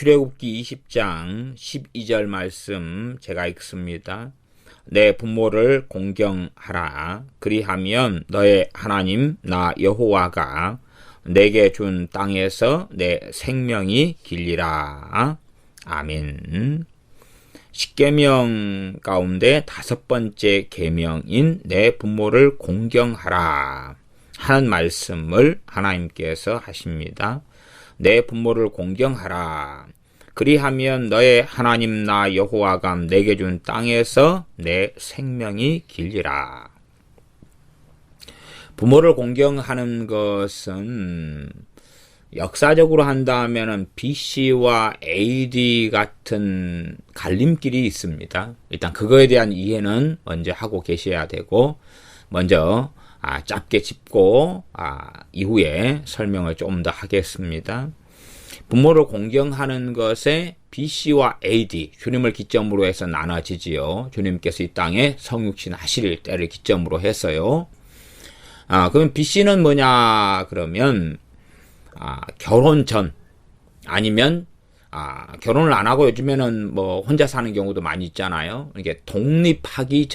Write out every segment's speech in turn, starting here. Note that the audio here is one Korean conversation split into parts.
출애굽기 20장 12절 말씀 제가 읽습니다. 내 부모를 공경하라. 그리하면 너의 하나님 나 여호와가 내게 준 땅에서 내 생명이 길리라. 아멘. 십계명 가운데 5번째 계명인 내 부모를 공경하라 하는 말씀을 하나님께서 하십니다. 내 부모를 공경하라. 그리하면 너의 하나님 나 여호와가 내게 준 땅에서 내 생명이 길리라. 부모를 공경하는 것은 역사적으로 한다면은 BC와 AD 같은 갈림길이 있습니다. 일단 그거에 대한 이해는 먼저 하고 계셔야 되고, 먼저 짧게 짚고 이후에 설명을 좀 더 하겠습니다. 부모를 공경하는 것에 BC와 AD, 주님을 기점으로 해서 나눠지지요. 주님께서 이 땅에 성육신 하실 때를 기점으로 해서요. 그럼 BC는 뭐냐 그러면 결혼 전, 아니면 결혼을 안 하고 요즘에는 뭐 혼자 사는 경우도 많이 있잖아요. 이게 독립하기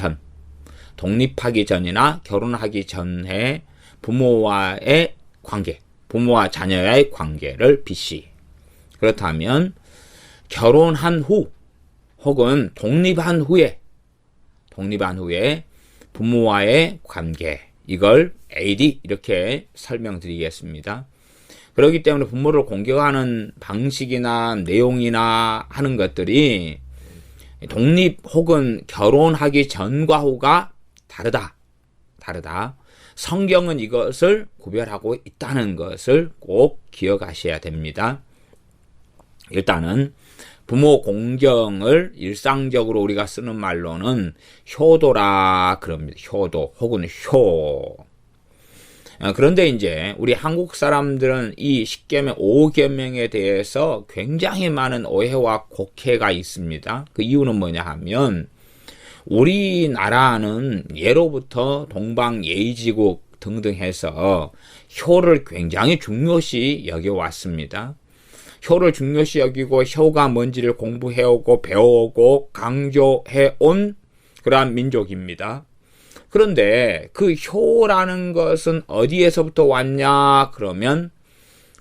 전이나 결혼하기 전에 부모와의 관계, 부모와 자녀와의 관계를 BC. 그렇다면 결혼한 후 혹은 독립한 후에 부모와의 관계, 이걸 AD 이렇게 설명드리겠습니다. 그렇기 때문에 부모를 공경하는 방식이나 내용이나 하는 것들이 독립 혹은 결혼하기 전과 후가 다르다. 성경은 이것을 구별하고 있다는 것을 꼭 기억하셔야 됩니다. 일단은 부모 공경을 일상적으로 우리가 쓰는 말로는 효도라 그럽니다. 효도 혹은 효. 그런데 이제 우리 한국 사람들은 이 십계명 5계명에 대해서 굉장히 많은 오해와 곡해가 있습니다. 그 이유는 뭐냐 하면 우리나라는 예로부터 동방예의지국 등등 해서 효를 굉장히 중요시 여겨왔습니다. 효를 중요시 여기고 효가 뭔지를 공부해오고 배워오고 강조해온 그러한 민족입니다. 그런데 그 효라는 것은 어디에서부터 왔냐 그러면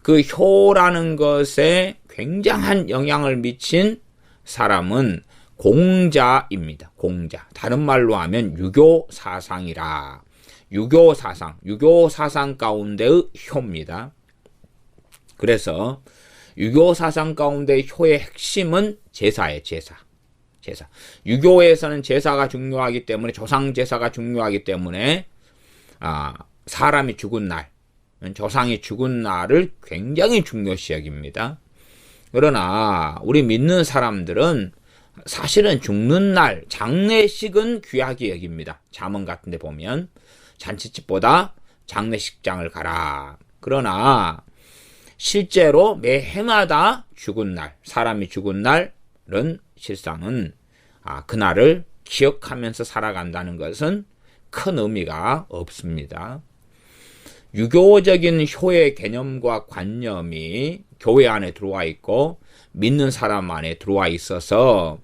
그 효라는 것에 굉장한 영향을 미친 사람은 공자입니다. 공자. 다른 말로 하면 유교사상이라. 유교사상 가운데의 효입니다. 그래서 유교사상 가운데 효의 핵심은 제사예요. 제사. 유교에서는 제사가 중요하기 때문에, 조상제사가 중요하기 때문에 사람이 죽은 날, 조상이 죽은 날을 굉장히 중요시 여깁니다. 그러나 우리 믿는 사람들은 사실은 죽는 날, 장례식은 귀하게 여깁니다. 잠언 같은 데 보면 잔치집보다 장례식장을 가라. 그러나 실제로 매 해마다 죽은 날, 사람이 죽은 날은 실상은 그날을 기억하면서 살아간다는 것은 큰 의미가 없습니다. 유교적인 효의 개념과 관념이 교회 안에 들어와 있고 믿는 사람 안에 들어와 있어서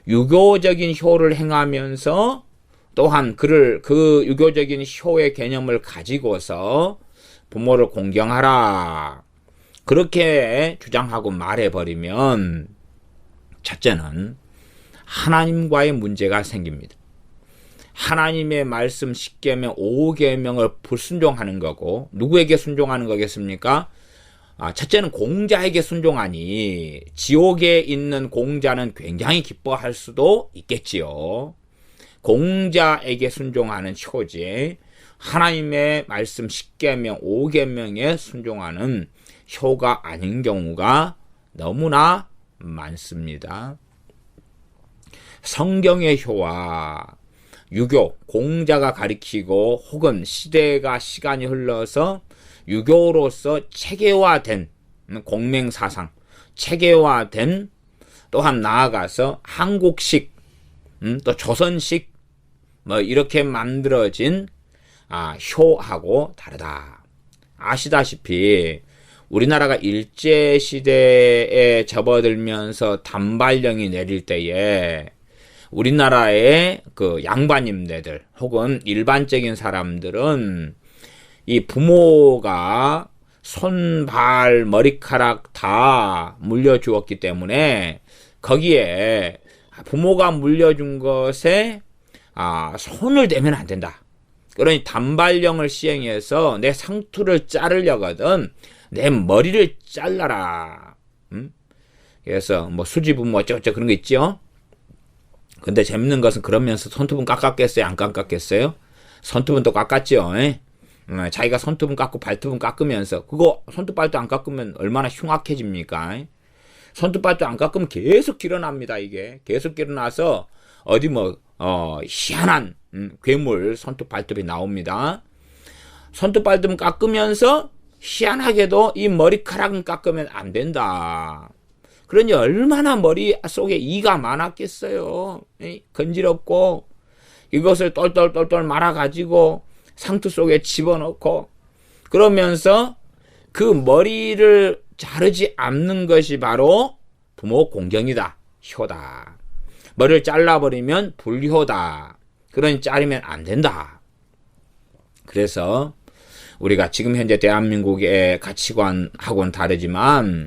유교적인 효를 행하면서 또한 그 유교적인 효의 개념을 가지고서 부모를 공경하라 그렇게 주장하고 말해버리면 첫째는 하나님과의 문제가 생깁니다. 하나님의 말씀 10계명 5계명을 불순종하는 거고, 누구에게 순종하는 거겠습니까? 첫째는 공자에게 순종하니 지옥에 있는 공자는 굉장히 기뻐할 수도 있겠지요. 공자에게 순종하는 효지, 하나님의 말씀 10계명 5계명에 순종하는 효가 아닌 경우가 너무나 많습니다. 성경의 효와 유교, 공자가 가리키고 혹은 시간이 흘러서 유교로서 체계화된 공맹사상, 체계화된 또한 나아가서 한국식, 또 조선식 이렇게 만들어진 효하고 다르다. 아시다시피 우리나라가 일제시대에 접어들면서 단발령이 내릴 때에 우리나라의 그 양반님네들 혹은 일반적인 사람들은 이 부모가 손, 발, 머리카락 다 물려주었기 때문에 거기에 부모가 물려준 것에 손을 대면 안 된다. 그러니 단발령을 시행해서 내 상투를 자르려거든 내 머리를 잘라라. 그래서 뭐 수지부모 어쩌고저쩌고 그런 거 있죠. 근데 재밌는 것은 그러면서 손톱은 깎았겠어요? 안 깎았겠어요? 손톱은 또 깎았죠. 자기가 손톱은 깎고 발톱은 깎으면서 그거 손톱 발톱 안 깎으면 얼마나 흉악해집니까? 손톱 발톱 안 깎으면 계속 길어납니다. 이게 계속 길어나서 어디 희한한 괴물 손톱 발톱이 나옵니다. 손톱 발톱은 깎으면서 희한하게도 이 머리카락은 깎으면 안 된다. 그러니 얼마나 머리 속에 이가 많았겠어요. 건지럽고 이것을 똘똘똘똘 말아가지고 상투 속에 집어넣고 그러면서 그 머리를 자르지 않는 것이 바로 부모 공경이다. 효다. 머리를 잘라버리면 불효다. 그러니 자르면 안 된다. 그래서 우리가 지금 현재 대한민국의 가치관하고는 다르지만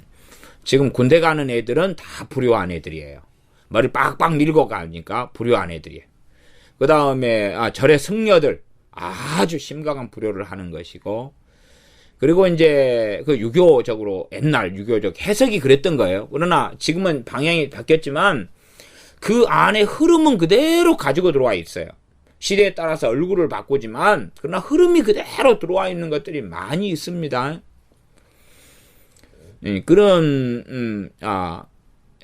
지금 군대 가는 애들은 다 불효한 애들이에요. 머리 빡빡 밀고 가니까 불효한 애들이에요. 그 다음에 절의 승려들 아주 심각한 불효를 하는 것이고 그리고 이제 그 유교적으로 옛날 유교적 해석이 그랬던 거예요. 그러나 지금은 방향이 바뀌었지만 그 안에 흐름은 그대로 가지고 들어와 있어요. 시대에 따라서 얼굴을 바꾸지만 그러나 흐름이 그대로 들어와 있는 것들이 많이 있습니다. 그런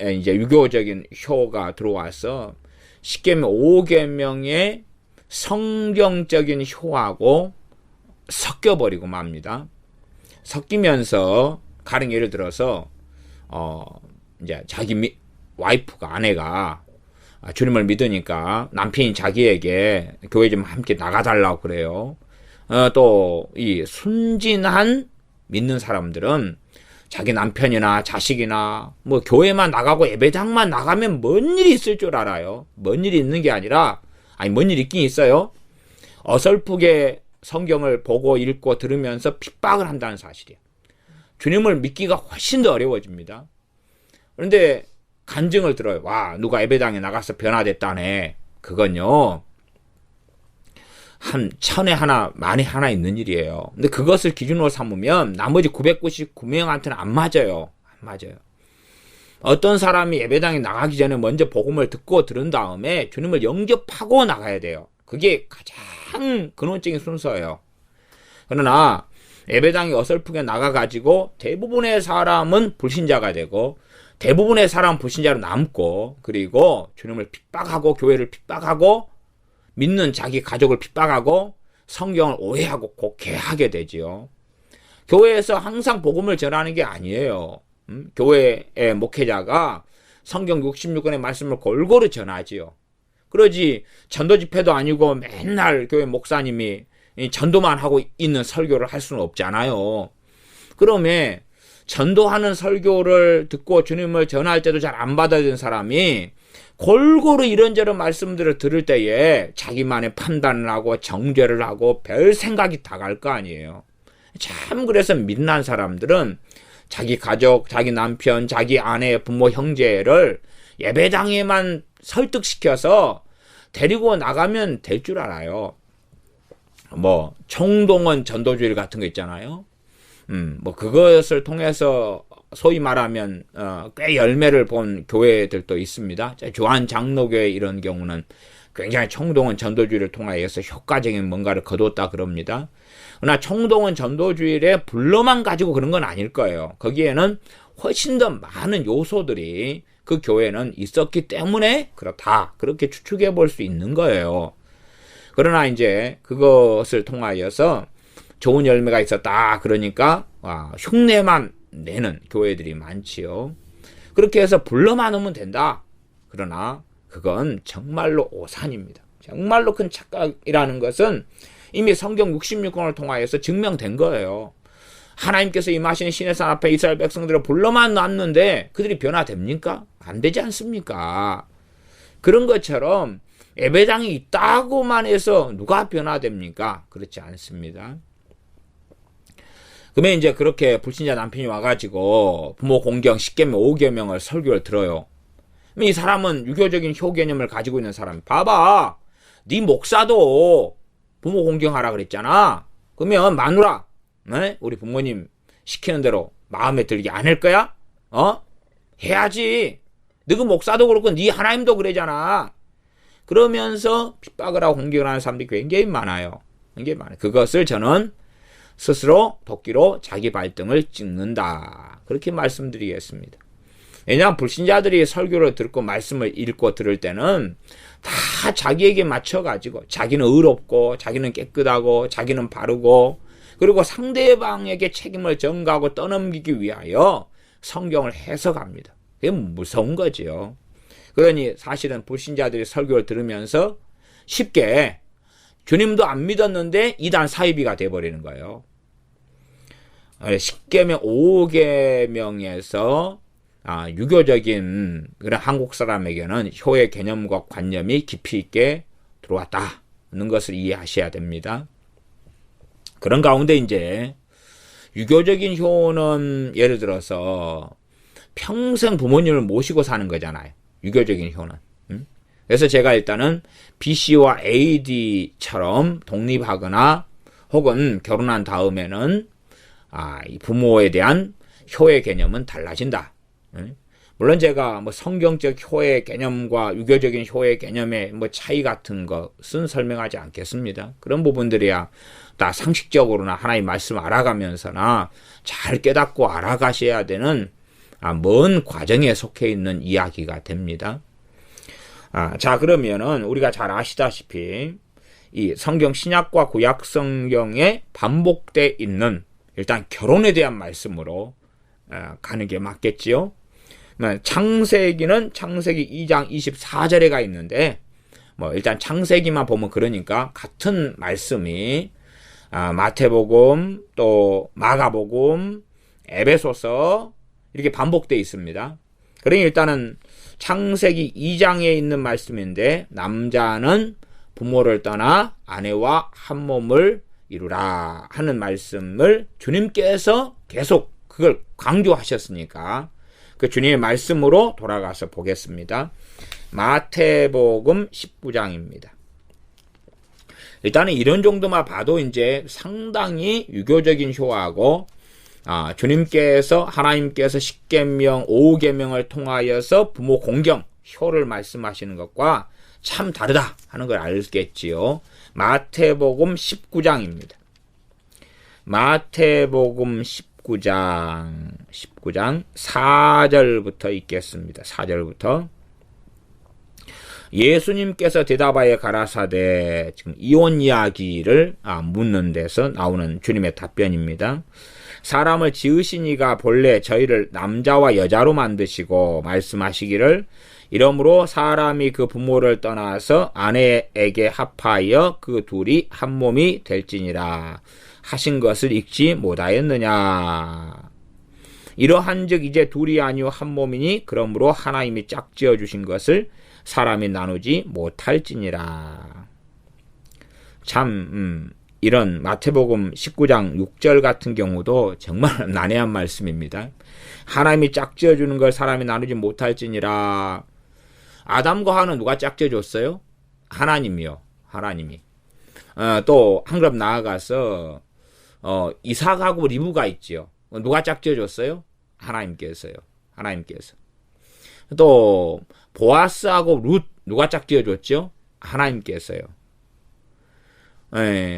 이제 유교적인 효가 들어와서 십계명 5계명의 성경적인 효하고 섞여버리고 맙니다. 섞이면서 가령 예를 들어서 이제 자기 와이프가 아내가 주님을 믿으니까 남편이 자기에게 교회 좀 함께 나가달라고 그래요. 또 이 순진한 믿는 사람들은 자기 남편이나 자식이나 뭐 교회만 나가고 예배당만 나가면 뭔 일이 있을 줄 알아요. 뭔 일이 있는 게 아니라 뭔 일이 있긴 있어요. 어설프게 성경을 보고 읽고 들으면서 핍박을 한다는 사실이에요. 주님을 믿기가 훨씬 더 어려워집니다. 그런데 간증을 들어요. 와, 누가 예배당에 나가서 변화됐다네. 그건요, 한 1000에 하나, 만에 하나 있는 일이에요. 근데 그것을 기준으로 삼으면 나머지 999명한테는 안 맞아요. 안 맞아요. 어떤 사람이 예배당에 나가기 전에 먼저 복음을 듣고 들은 다음에 주님을 영접하고 나가야 돼요. 그게 가장 근원적인 순서예요. 그러나 예배당에 어설프게 나가가지고 대부분의 사람은 불신자가 되고 대부분의 사람은 불신자로 남고 그리고 주님을 핍박하고 교회를 핍박하고 믿는 자기 가족을 핍박하고 성경을 오해하고 곡해하게 되지요. 교회에서 항상 복음을 전하는 게 아니에요. 교회의 목회자가 성경 66권의 말씀을 골고루 전하지요. 그러지 전도 집회도 아니고 맨날 교회 목사님이 전도만 하고 있는 설교를 할 수는 없잖아요. 그러면 전도하는 설교를 듣고 주님을 전할 때도 잘 안 받아들인 사람이 골고루 이런저런 말씀들을 들을 때에 자기만의 판단을 하고 정죄를 하고 별 생각이 다 갈 거 아니에요. 참 그래서 민난 사람들은 자기 가족, 자기 남편, 자기 아내, 부모, 형제를 예배당에만 설득시켜서 데리고 나가면 될 줄 알아요. 뭐 총동원 전도주일 같은 거 있잖아요. 뭐 그것을 통해서 소위 말하면 꽤 열매를 본 교회들도 있습니다. 조한 장로교회 이런 경우는 굉장히 총동원 전도주의를 통하여서 효과적인 뭔가를 거뒀다 그럽니다. 그러나 총동원 전도주의의 불로만 가지고 그런 건 아닐 거예요. 거기에는 훨씬 더 많은 요소들이 그 교회는 있었기 때문에 그렇다. 그렇게 추측해 볼 수 있는 거예요. 그러나 이제 그것을 통하여서 좋은 열매가 있었다. 그러니까 흉내만 내는 교회들이 많지요. 그렇게 해서 불러만 오면 된다. 그러나 그건 정말로 오산입니다. 정말로 큰 착각이라는 것은 이미 성경 66권을 통하여서 증명된 거예요. 하나님께서 임하시는 신의 산 앞에 이스라엘 백성들을 불러만 놨는데 그들이 변화됩니까? 안 되지 않습니까? 그런 것처럼 예배당이 있다고만 해서 누가 변화됩니까? 그렇지 않습니다. 그러면 이제 그렇게 불신자 남편이 와가지고 부모 공경 10계명 5계명을 설교를 들어요. 이 사람은 유교적인 효 개념을 가지고 있는 사람. 봐봐, 네 목사도 부모 공경하라 그랬잖아. 그러면 마누라, 네? 우리 부모님 시키는 대로 마음에 들게 안 할 거야? 해야지. 너그 목사도 그렇고 네 하나님도 그러잖아. 그러면서 핍박을 하고 공격을 하는 사람들이 굉장히 많아요. 굉장히 많아요. 그것을 저는 스스로 도끼로 자기 발등을 찍는다. 그렇게 말씀드리겠습니다. 왜냐하면 불신자들이 설교를 듣고 말씀을 읽고 들을 때는 다 자기에게 맞춰가지고 자기는 의롭고 자기는 깨끗하고 자기는 바르고 그리고 상대방에게 책임을 전가하고 떠넘기기 위하여 성경을 해석합니다. 그게 무서운 거지요. 그러니 사실은 불신자들이 설교를 들으면서 쉽게 주님도 안 믿었는데 이단 사이비가 돼버리는 거예요. 10계명 5계명에서 유교적인 그런 한국 사람에게는 효의 개념과 관념이 깊이 있게 들어왔다는 것을 이해하셔야 됩니다. 그런 가운데 이제 유교적인 효는 예를 들어서 평생 부모님을 모시고 사는 거잖아요. 유교적인 효는. 그래서 제가 일단은 BC와 AD처럼 독립하거나 혹은 결혼한 다음에는 이 부모에 대한 효의 개념은 달라진다. 물론 제가 뭐 성경적 효의 개념과 유교적인 효의 개념의 뭐 차이 같은 것은 설명하지 않겠습니다. 그런 부분들이야 다 상식적으로나 하나의 말씀 알아가면서나 잘 깨닫고 알아가셔야 되는 먼 과정에 속해 있는 이야기가 됩니다. 자, 그러면은 우리가 잘 아시다시피 이 성경 신약과 구약 성경에 반복돼 있는 일단 결혼에 대한 말씀으로 가는 게 맞겠지요. 창세기는 창세기 2장 24절에가 있는데 뭐 일단 창세기만 보면 그러니까 같은 말씀이 마태복음 또 마가복음 에베소서 이렇게 반복되어 있습니다. 그러니 일단은 창세기 2장에 있는 말씀인데 남자는 부모를 떠나 아내와 한 몸을 이루라 하는 말씀을 주님께서 계속 그걸 강조하셨으니까 그 주님의 말씀으로 돌아가서 보겠습니다. 마태복음 19장입니다. 일단은 이런 정도만 봐도 이제 상당히 유교적인 효하고 주님께서 하나님께서 10계명 5계명을 통하여서 부모 공경 효를 말씀하시는 것과 참 다르다 하는 걸 알겠지요. 마태복음 19장입니다. 마태복음 19장 4절부터 읽겠습니다. 4절부터 예수님께서 대답하여 가라사대 지금 이혼 이야기를 묻는 데서 나오는 주님의 답변입니다. 사람을 지으신 이가 본래 저희를 남자와 여자로 만드시고 말씀하시기를 이러므로 사람이 그 부모를 떠나서 아내에게 합하여 그 둘이 한 몸이 될지니라 하신 것을 읽지 못하였느냐. 이러한즉 이제 둘이 아니요 한 몸이니 그러므로 하나님이 짝지어 주신 것을 사람이 나누지 못할지니라. 참 이런 마태복음 19장 6절 같은 경우도 정말 난해한 말씀입니다. 하나님이 짝지어 주는 걸 사람이 나누지 못할지니라. 아담과 하와는 누가 짝지어 줬어요? 하나님이요. 하나님이. 또 한 걸음 나아가서 이삭하고 리브가 있지요. 누가 짝지어 줬어요? 하나님께서요. 하나님께서. 또 보아스하고 룻 누가 짝지어 줬죠? 하나님께서요.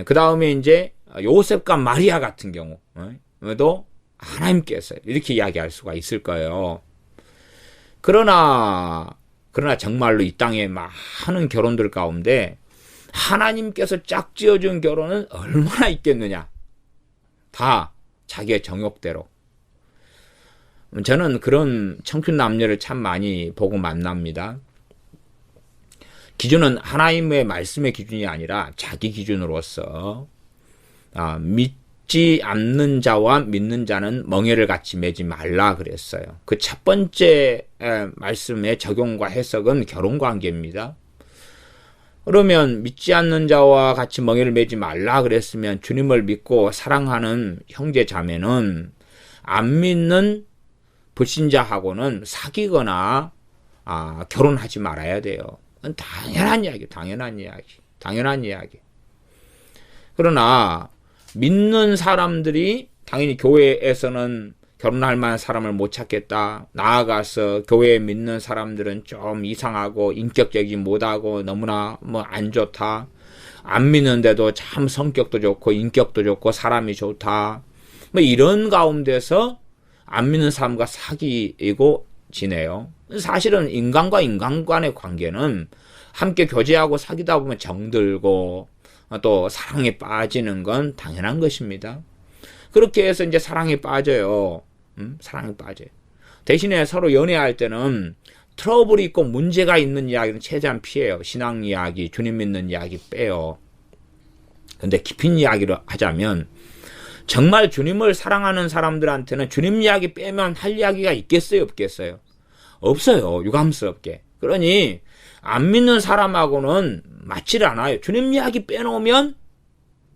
그 다음에 이제 요셉과 마리아 같은 경우도 하나님께서 이렇게 이야기할 수가 있을 거예요. 그러나 정말로 이 땅에 많은 결혼들 가운데 하나님께서 짝지어준 결혼은 얼마나 있겠느냐. 다 자기의 정욕대로. 저는 그런 청춘 남녀를 참 많이 보고 만납니다. 기준은 하나님의 말씀의 기준이 아니라 자기 기준으로서 믿지 않는 자와 믿는 자는 멍에를 같이 매지 말라 그랬어요. 그 첫 번째 말씀의 적용과 해석은 결혼관계입니다. 그러면 믿지 않는 자와 같이 멍에를 매지 말라 그랬으면 주님을 믿고 사랑하는 형제 자매는 안 믿는 불신자하고는 사귀거나 결혼하지 말아야 돼요. 그건 당연한 이야기. 그러나 믿는 사람들이 당연히 교회에서는 결혼할 만한 사람을 못 찾겠다. 나아가서 교회에 믿는 사람들은 좀 이상하고 인격적이지 못하고 너무나 안 좋다. 안 믿는데도 참 성격도 좋고 인격도 좋고 사람이 좋다. 이런 가운데서 안 믿는 사람과 사귀고 지내요. 사실은 인간과 인간 간의 관계는 함께 교제하고 사귀다 보면 정들고 또 사랑에 빠지는 건 당연한 것입니다. 그렇게 해서 이제 사랑에 빠져요. 사랑에 빠져요. 대신에 서로 연애할 때는 트러블이 있고 문제가 있는 이야기는 최대한 피해요. 신앙 이야기, 주님 믿는 이야기 빼요. 근데 깊은 이야기를 하자면 정말 주님을 사랑하는 사람들한테는 주님 이야기 빼면 할 이야기가 있겠어요, 없겠어요? 없어요, 유감스럽게. 그러니 안 믿는 사람하고는 맞지를 않아요. 주님 이야기 빼놓으면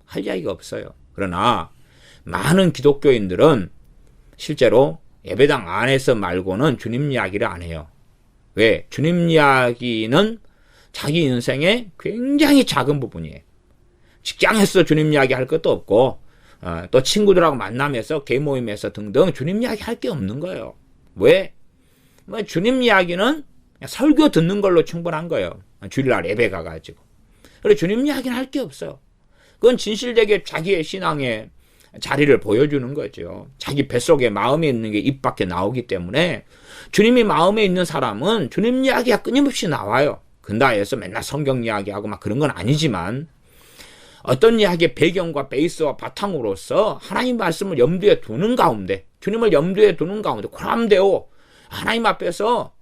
할 이야기가 없어요. 그러나 많은 기독교인들은 실제로 예배당 안에서 말고는 주님 이야기를 안 해요. 왜? 주님 이야기는 자기 인생의 굉장히 작은 부분이에요. 직장에서 주님 이야기 할 것도 없고 또 친구들하고 만나면서 개인 모임에서 등등 주님 이야기 할 게 없는 거예요. 왜? 주님 이야기는 그냥 설교 듣는 걸로 충분한 거예요. 주일날 예배 가가지고. 그리고 주님 이야기는 할 게 없어요. 그건 진실되게 자기의 신앙의 자리를 보여주는 거죠. 자기 뱃속에 마음에 있는 게 입 밖에 나오기 때문에 주님이 마음에 있는 사람은 주님 이야기가 끊임없이 나와요. 근다해서 맨날 성경 이야기하고 그런 건 아니지만 어떤 이야기의 배경과 베이스와 바탕으로서 하나님 말씀을 염두에 두는 가운데, 주님을 염두에 두는 가운데 고람되어 하나님 앞에서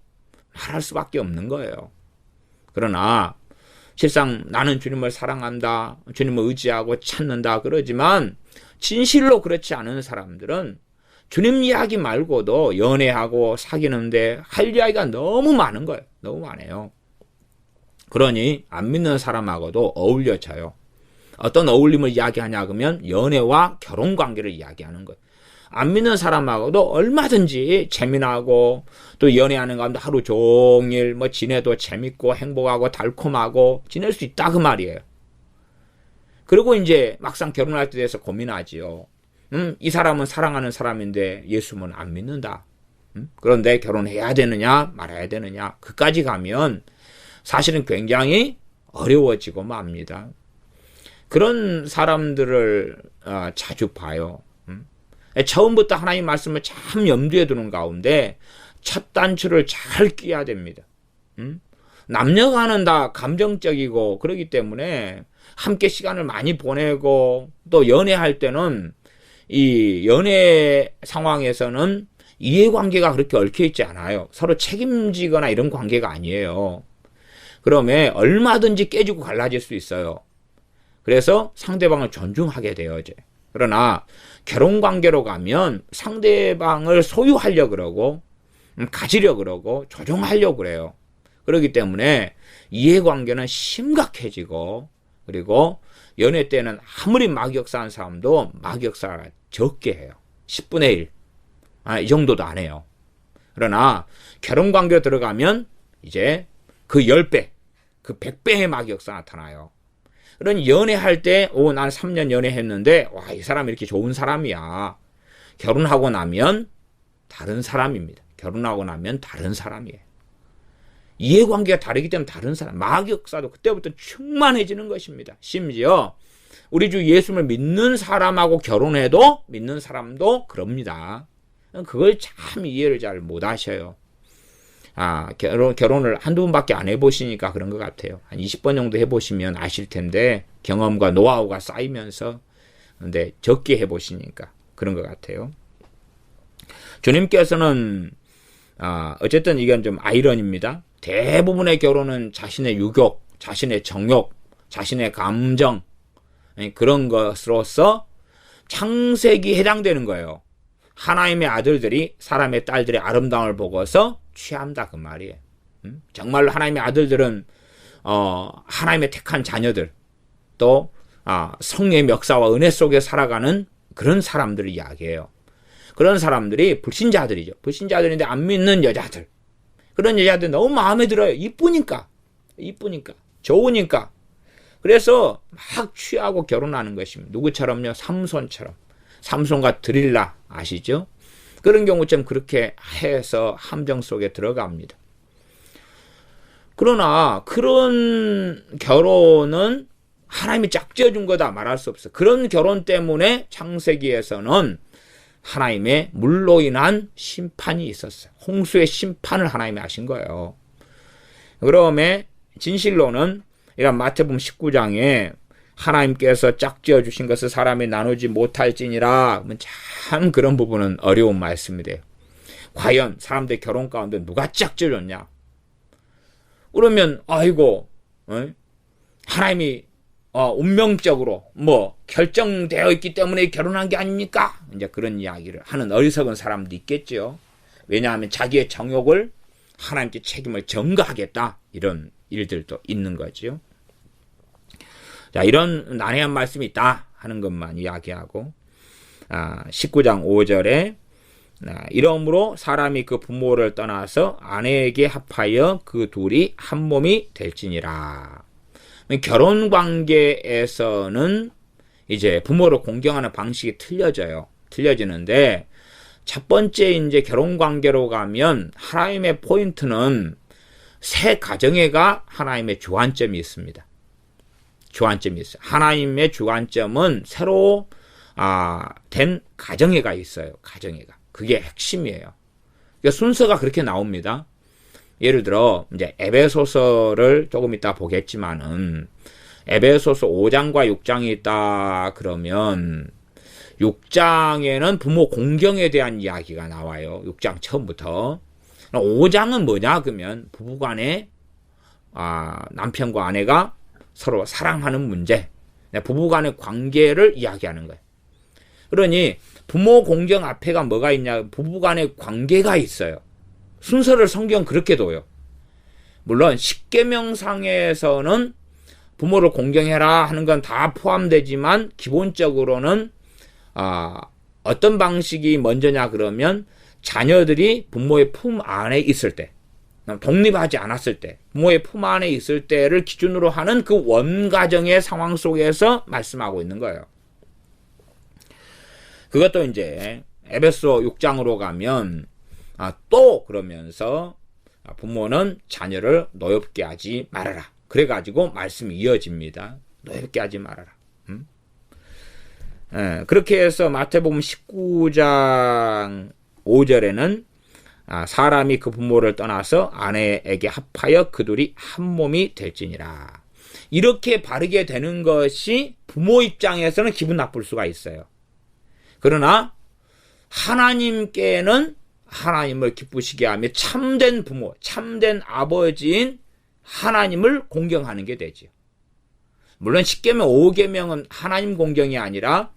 말할 수밖에 없는 거예요. 그러나 실상 나는 주님을 사랑한다, 주님을 의지하고 찾는다 그러지만 진실로 그렇지 않은 사람들은 주님 이야기 말고도 연애하고 사귀는데 할 이야기가 너무 많은 거예요. 너무 많아요. 그러니 안 믿는 사람하고도 어울려져요. 어떤 어울림을 이야기하냐 그러면 연애와 결혼관계를 이야기하는 거예요. 안 믿는 사람하고도 얼마든지 재미나고 또 연애하는 가운데 하루 종일 지내도 재밌고 행복하고 달콤하고 지낼 수 있다 그 말이에요. 그리고 이제 막상 결혼할 때 대해서 고민하지요. 이 사람은 사랑하는 사람인데 예수는 안 믿는다. 그런데 결혼해야 되느냐 말아야 되느냐 그까지 가면 사실은 굉장히 어려워지고 맙니다. 그런 사람들을 자주 봐요. 처음부터 하나님 말씀을 참 염두에 두는 가운데 첫 단추를 잘 끼야 됩니다. 남녀간은 다 감정적이고 그러기 때문에 함께 시간을 많이 보내고 또 연애할 때는 이 연애 상황에서는 이해관계가 그렇게 얽혀있지 않아요. 서로 책임지거나 이런 관계가 아니에요. 그러면 얼마든지 깨지고 갈라질 수 있어요. 그래서 상대방을 존중하게 되어져. 그러나 결혼관계로 가면 상대방을 소유하려고 그러고 가지려고 그러고 조종하려고 그래요. 그렇기 때문에 이해관계는 심각해지고 그리고 연애 때는 아무리 막역사한 사람도 막역사가 적게 해요. 10분의 1. 이 정도도 안 해요. 그러나 결혼관계로 들어가면 이제 그 10배, 그 100배의 막역사 나타나요. 그런 연애할 때, 난 3년 연애했는데, 이 사람 이렇게 좋은 사람이야. 결혼하고 나면 다른 사람입니다. 결혼하고 나면 다른 사람이에요. 이해관계가 다르기 때문에 다른 사람, 막역사도 그때부터 충만해지는 것입니다. 심지어 우리 주 예수를 믿는 사람하고 결혼해도 믿는 사람도 그럽니다. 그걸 참 이해를 잘 못하셔요. 결혼을 한두 번밖에 안 해보시니까 그런 것 같아요. 한 20번 정도 해보시면 아실 텐데 경험과 노하우가 쌓이면서 근데 적게 해보시니까 그런 것 같아요. 주님께서는 어쨌든 이건 좀 아이러니입니다. 대부분의 결혼은 자신의 유욕, 자신의 정욕, 자신의 감정 그런 것으로서 창세기에 해당되는 거예요. 하나님의 아들들이 사람의 딸들의 아름다움을 보고서 취한다 그 말이에요. 정말로 하나님의 아들들은 하나님의 택한 자녀들, 또 성령의 역사와 은혜 속에 살아가는 그런 사람들을 이야기해요. 그런 사람들이 불신자들이죠. 불신자들인데 안 믿는 여자들, 그런 여자들 너무 마음에 들어요. 이쁘니까, 좋으니까. 그래서 막 취하고 결혼하는 것입니다. 누구처럼요? 삼손처럼. 삼손과 드릴라 아시죠? 그런 경우처럼 그렇게 해서 함정 속에 들어갑니다. 그러나 그런 결혼은 하나님이 짝지어준 거다 말할 수 없어요. 그런 결혼 때문에 창세기에서는 하나님의 물로 인한 심판이 있었어요. 홍수의 심판을 하나님이 하신 거예요. 그러면 진실로는 이런 마태복음 19장에 하나님께서 짝지어 주신 것을 사람이 나누지 못할지니라, 참 그런 부분은 어려운 말씀이 돼요. 과연 사람들 결혼 가운데 누가 짝지어 줬냐? 그러면 아이고, 하나님이 운명적으로 결정되어 있기 때문에 결혼한 게 아닙니까? 이제 그런 이야기를 하는 어리석은 사람도 있겠죠. 왜냐하면 자기의 정욕을 하나님께 책임을 전가하겠다, 이런 일들도 있는 거죠. 자, 이런 난해한 말씀이 있다 하는 것만 이야기하고, 19장 5절에 이러므로 사람이 그 부모를 떠나서 아내에게 합하여 그 둘이 한 몸이 될지니라. 결혼 관계에서는 이제 부모를 공경하는 방식이 틀려지는데, 첫 번째 이제 결혼 관계로 가면 하나님의 포인트는 새 가정애가 하나님의 주관점이 있습니다. 주관점이 있어요. 하나님의 주관점은 새로 된 가정애가 있어요. 가정애가. 그게 핵심이에요. 그러니까 순서가 그렇게 나옵니다. 예를 들어 이제 에베소서를 조금 이따 보겠지만은, 에베소서 5장과 6장이 있다 그러면 6장에는 부모 공경에 대한 이야기가 나와요. 6장 처음부터. 5장은 뭐냐 그러면 부부간에 남편과 아내가 서로 사랑하는 문제, 부부간의 관계를 이야기하는 거예요. 그러니 부모 공경 앞에가 뭐가 있냐? 부부간의 관계가 있어요. 순서를 성경 그렇게 둬요. 물론 십계명상에서는 부모를 공경해라 하는 건 다 포함되지만, 기본적으로는 어떤 방식이 먼저냐 그러면 자녀들이 부모의 품 안에 있을 때, 독립하지 않았을 때, 부모의 품 안에 있을 때를 기준으로 하는 그 원가정의 상황 속에서 말씀하고 있는 거예요. 그것도 이제 에베소 6장으로 가면 또 그러면서 부모는 자녀를 노엽게 하지 말아라. 그래가지고 말씀이 이어집니다. 노엽게 하지 말아라. 그렇게 해서 마태복음 19장 5절에는 사람이 그 부모를 떠나서 아내에게 합하여 그 둘이 한 몸이 될지니라. 이렇게 바르게 되는 것이 부모 입장에서는 기분 나쁠 수가 있어요. 그러나 하나님께는 하나님을 기쁘시게 하며 참된 부모, 참된 아버지인 하나님을 공경하는 게 되죠. 물론 10계명, 5계명은 하나님 공경이 아니라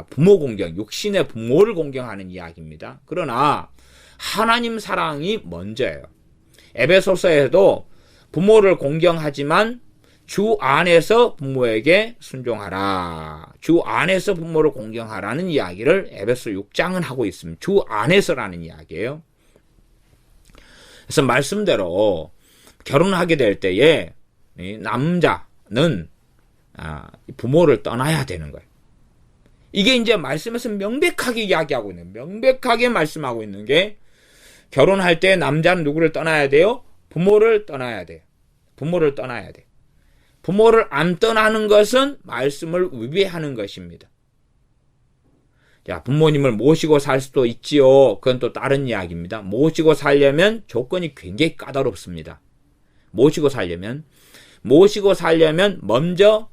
부모 공경, 육신의 부모를 공경하는 이야기입니다. 그러나 하나님 사랑이 먼저예요. 에베소서에도 부모를 공경하지만 주 안에서 부모에게 순종하라. 주 안에서 부모를 공경하라는 이야기를 에베소 6장은 하고 있습니다. 주 안에서라는 이야기예요. 그래서 말씀대로 결혼하게 될 때에 남자는 부모를 떠나야 되는 거예요. 이게 이제 말씀에서 명백하게 이야기하고 있는, 명백하게 말씀하고 있는 게, 결혼할 때 남자는 누구를 떠나야 돼요? 부모를 떠나야 돼요. 부모를 떠나야 돼요. 부모를 안 떠나는 것은 말씀을 위배하는 것입니다. 자, 부모님을 모시고 살 수도 있지요. 그건 또 다른 이야기입니다. 모시고 살려면 조건이 굉장히 까다롭습니다. 모시고 살려면 먼저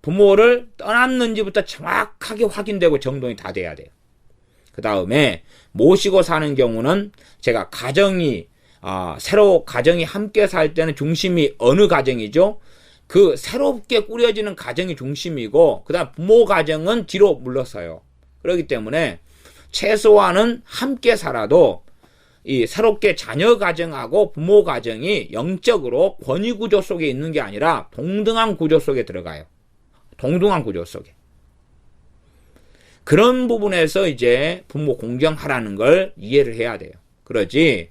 부모를 떠났는지부터 정확하게 확인되고 정돈이 다 돼야 돼요. 그 다음에 모시고 사는 경우는 제가 새로 가정이 함께 살 때는 중심이 어느 가정이죠? 그 새롭게 꾸려지는 가정이 중심이고, 그 다음 부모 가정은 뒤로 물러서요. 그렇기 때문에 최소한은 함께 살아도 이 새롭게 자녀 가정하고 부모 가정이 영적으로 권위 구조 속에 있는 게 아니라 동등한 구조 속에 들어가요. 동등한 구조 속에. 그런 부분에서 이제 부모 공경하라는 걸 이해를 해야 돼요. 그러지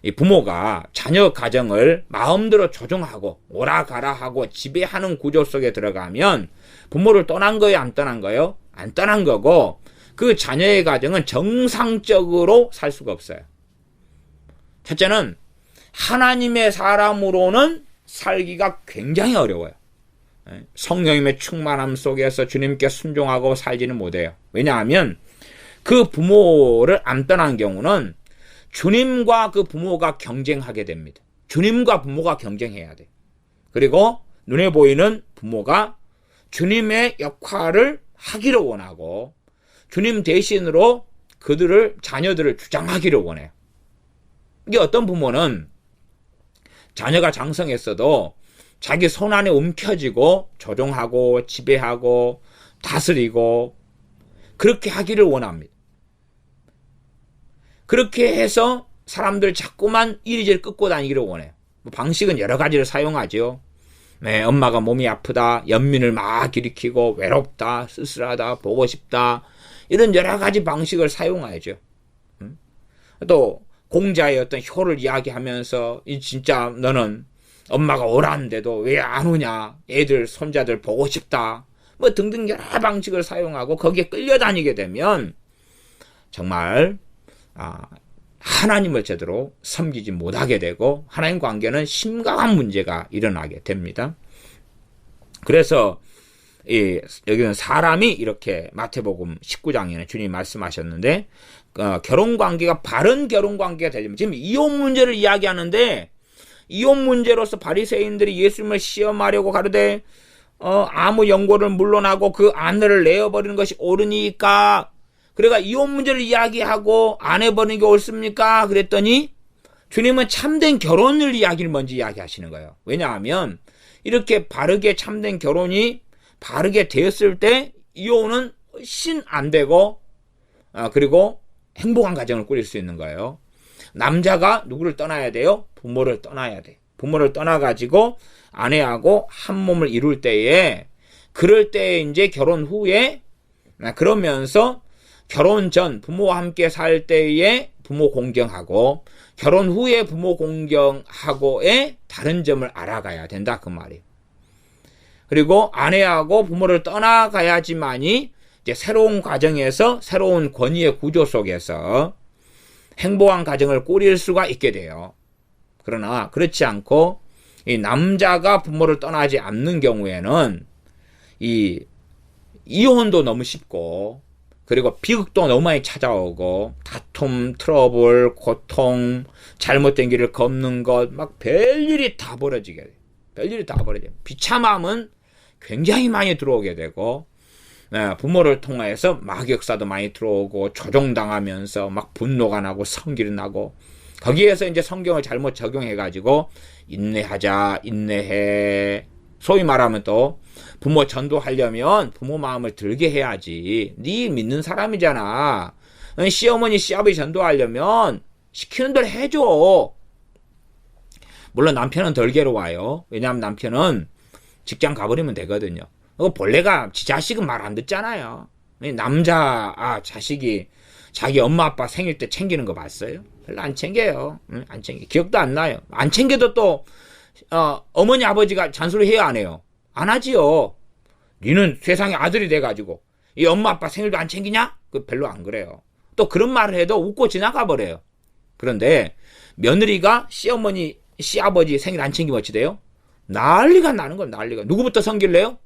이 부모가 자녀 가정을 마음대로 조종하고 오라가라 하고 지배하는 구조 속에 들어가면 부모를 떠난 거예요, 안 떠난 거예요? 안 떠난 거고 그 자녀의 가정은 정상적으로 살 수가 없어요. 첫째는 하나님의 사람으로는 살기가 굉장히 어려워요. 성령님의 충만함 속에서 주님께 순종하고 살지는 못해요. 왜냐하면 그 부모를 안 떠난 경우는 주님과 그 부모가 경쟁하게 됩니다. 주님과 부모가 경쟁해야 돼. 그리고 눈에 보이는 부모가 주님의 역할을 하기를 원하고 주님 대신으로 자녀들을 주장하기를 원해요. 이게 어떤 부모는 자녀가 장성했어도 자기 손 안에 움켜쥐고 조종하고 지배하고 다스리고 그렇게 하기를 원합니다. 그렇게 해서 사람들 자꾸만 이리저리 끄고 다니기를 원해요. 방식은 여러 가지를 사용하죠. 네, 엄마가 몸이 아프다, 연민을 막 일으키고 외롭다, 쓸쓸하다, 보고 싶다 이런 여러 가지 방식을 사용하죠. 또 공자의 어떤 효를 이야기하면서 진짜 너는 엄마가 오라는데도 왜 안 오냐, 애들 손자들 보고 싶다 뭐 등등 여러 방식을 사용하고 거기에 끌려다니게 되면 정말 하나님을 제대로 섬기지 못하게 되고 하나님 관계는 심각한 문제가 일어나게 됩니다. 그래서 여기는 사람이 이렇게 마태복음 19장에는 주님이 말씀하셨는데 결혼관계가 바른 결혼관계가 되려면 지금 이혼 문제를 이야기하는데 이혼 문제로서 바리새인들이 예수님을 시험하려고 가르되 아무 연고를 물러나고 그 아내를 내어버리는 것이 옳으니까 그래가 이혼 문제를 이야기하고 안 해버리는 게 옳습니까? 그랬더니 주님은 참된 결혼을 이야기를 먼저 이야기하시는 거예요. 왜냐하면 이렇게 바르게 참된 결혼이 바르게 되었을 때 이혼은 훨씬 안 되고 그리고 행복한 가정을 꾸릴 수 있는 거예요. 남자가 누구를 떠나야 돼요? 부모를 떠나야 돼. 부모를 떠나가지고 아내하고 한 몸을 이룰 때에 그럴 때 이제 결혼 후에 그러면서 결혼 전 부모와 함께 살 때에 부모 공경하고 결혼 후에 부모 공경하고의 다른 점을 알아가야 된다 그 말이에요. 그리고 아내하고 부모를 떠나가야지만이 이제 새로운 가정에서 새로운 권위의 구조 속에서 행복한 가정을 꾸릴 수가 있게 돼요. 그러나 그렇지 않고 이 남자가 부모를 떠나지 않는 경우에는 이 이혼도 너무 쉽고 그리고 비극도 너무 많이 찾아오고 다툼, 트러블, 고통, 잘못된 길을 걷는 것 막 별일이 다 벌어지게 돼요. 별일이 다 벌어져요. 비참함은 굉장히 많이 들어오게 되고 부모를 통해서 막역사도 많이 들어오고 조종당하면서 막 분노가 나고 성질이 나고 거기에서 이제 성경을 잘못 적용해가지고 인내하자, 인내해. 소위 말하면 또 부모 전도하려면 부모 마음을 들게 해야지. 네 믿는 사람이잖아. 시어머니, 시아버지 전도하려면 시키는 대로 해줘. 물론 남편은 덜 괴로워요. 왜냐하면 남편은 직장 가버리면 되거든요. 본래가 지 자식은 말 안 듣잖아요. 남자 자식이 자기 엄마 아빠 생일 때 챙기는 거 봤어요? 별로 안 챙겨요. 안 챙겨. 기억도 안 나요. 안 챙겨도 또 어머니 아버지가 잔소리 해요, 안 해요? 안 하지요. 니는 세상에 아들이 돼가지고 이 엄마 아빠 생일도 안 챙기냐? 별로 안 그래요. 또 그런 말을 해도 웃고 지나가 버려요. 그런데 며느리가 시어머니 시아버지 생일 안 챙기면 어찌 돼요? 난리가 나는 거예요. 난리가. 누구부터 섬길래요?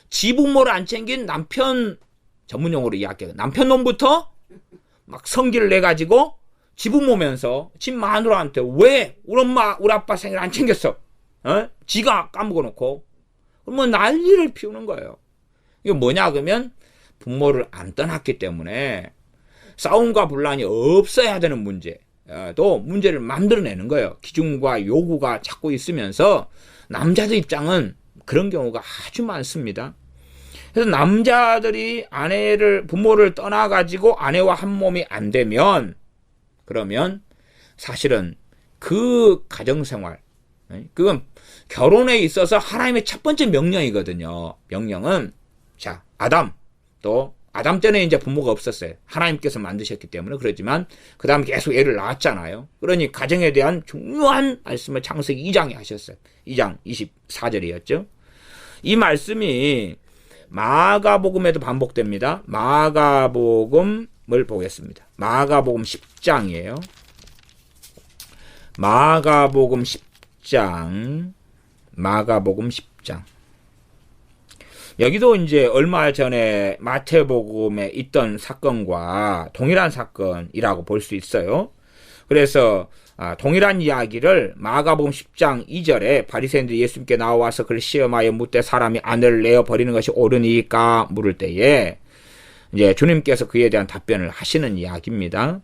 지부모를 안 챙긴 남편, 전문용어로 이야기해요. 남편 놈부터 막 성기를 내가지고 지부모면서 집 마누라한테 왜 우리 엄마 우리 아빠 생일 안 챙겼어? 지가 까먹어 놓고 그러면 난리를 피우는 거예요. 이게 뭐냐 그러면 부모를 안 떠났기 때문에 싸움과 분란이 없어야 되는 문제도 문제를 만들어내는 거예요. 기준과 요구가 자꾸 있으면서 남자들 입장은 그런 경우가 아주 많습니다. 그래서 남자들이 부모를 떠나가지고 아내와 한 몸이 안 되면, 그러면 사실은 그 가정생활, 그건 결혼에 있어서 하나님의 첫 번째 명령이거든요. 명령은, 자, 아담 때는 이제 부모가 없었어요. 하나님께서 만드셨기 때문에. 그렇지만 그 다음 계속 애를 낳았잖아요. 그러니 가정에 대한 중요한 말씀을 창세기 2장에 하셨어요. 2장 24절이었죠. 이 말씀이 마가복음에도 반복됩니다. 마가복음을 보겠습니다. 마가복음 10장이에요. 마가복음 10장. 여기도 이제 얼마 전에 마태복음에 있던 사건과 동일한 사건이라고 볼 수 있어요. 그래서 동일한 이야기를 마가복음 10장 2절에 바리새인들이 예수님께 나와서 그를 시험하여 묻되 사람이 아내를 내어 버리는 것이 옳으니까 물을 때에 이제 주님께서 그에 대한 답변을 하시는 이야기입니다.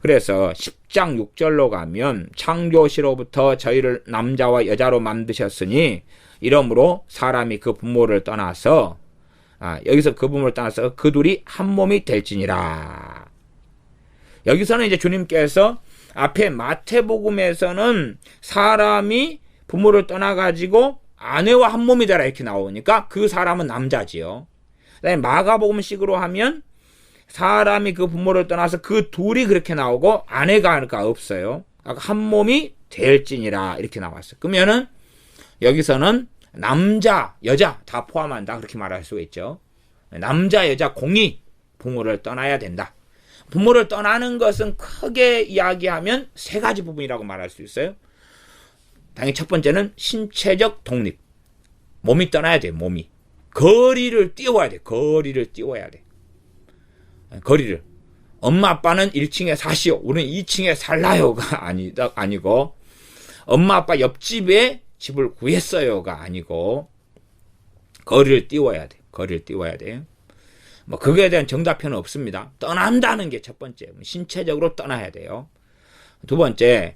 그래서 10장 6절로 가면 창조시로부터 저희를 남자와 여자로 만드셨으니 이러므로 사람이 그 부모를 떠나서 여기서 그 부모를 떠나서 그 둘이 한 몸이 될지니라. 여기서는 이제 주님께서 앞에 마태복음에서는 사람이 부모를 떠나가지고 아내와 한 몸이 되라 이렇게 나오니까 그 사람은 남자지요. 그다음에 마가복음식으로 하면 사람이 그 부모를 떠나서 그 둘이 그렇게 나오고 아내가 없어요. 한 몸이 될지니라 이렇게 나왔어요. 그러면은 여기서는 남자, 여자 다 포함한다 그렇게 말할 수 있죠. 남자, 여자 공이 부모를 떠나야 된다. 부모를 떠나는 것은 크게 이야기하면 세 가지 부분이라고 말할 수 있어요. 당연히 첫 번째는 신체적 독립. 몸이 떠나야 돼, 몸이. 거리를 띄워야 돼. 거리를. 엄마 아빠는 1층에 사시오. 우리는 2층에 살라요가 아니고 엄마 아빠 옆집에 집을 구했어요가 아니고 거리를 띄워야 돼. 뭐 그거에 대한 정답표는 없습니다. 떠난다는 게 첫 번째. 신체적으로 떠나야 돼요. 두 번째,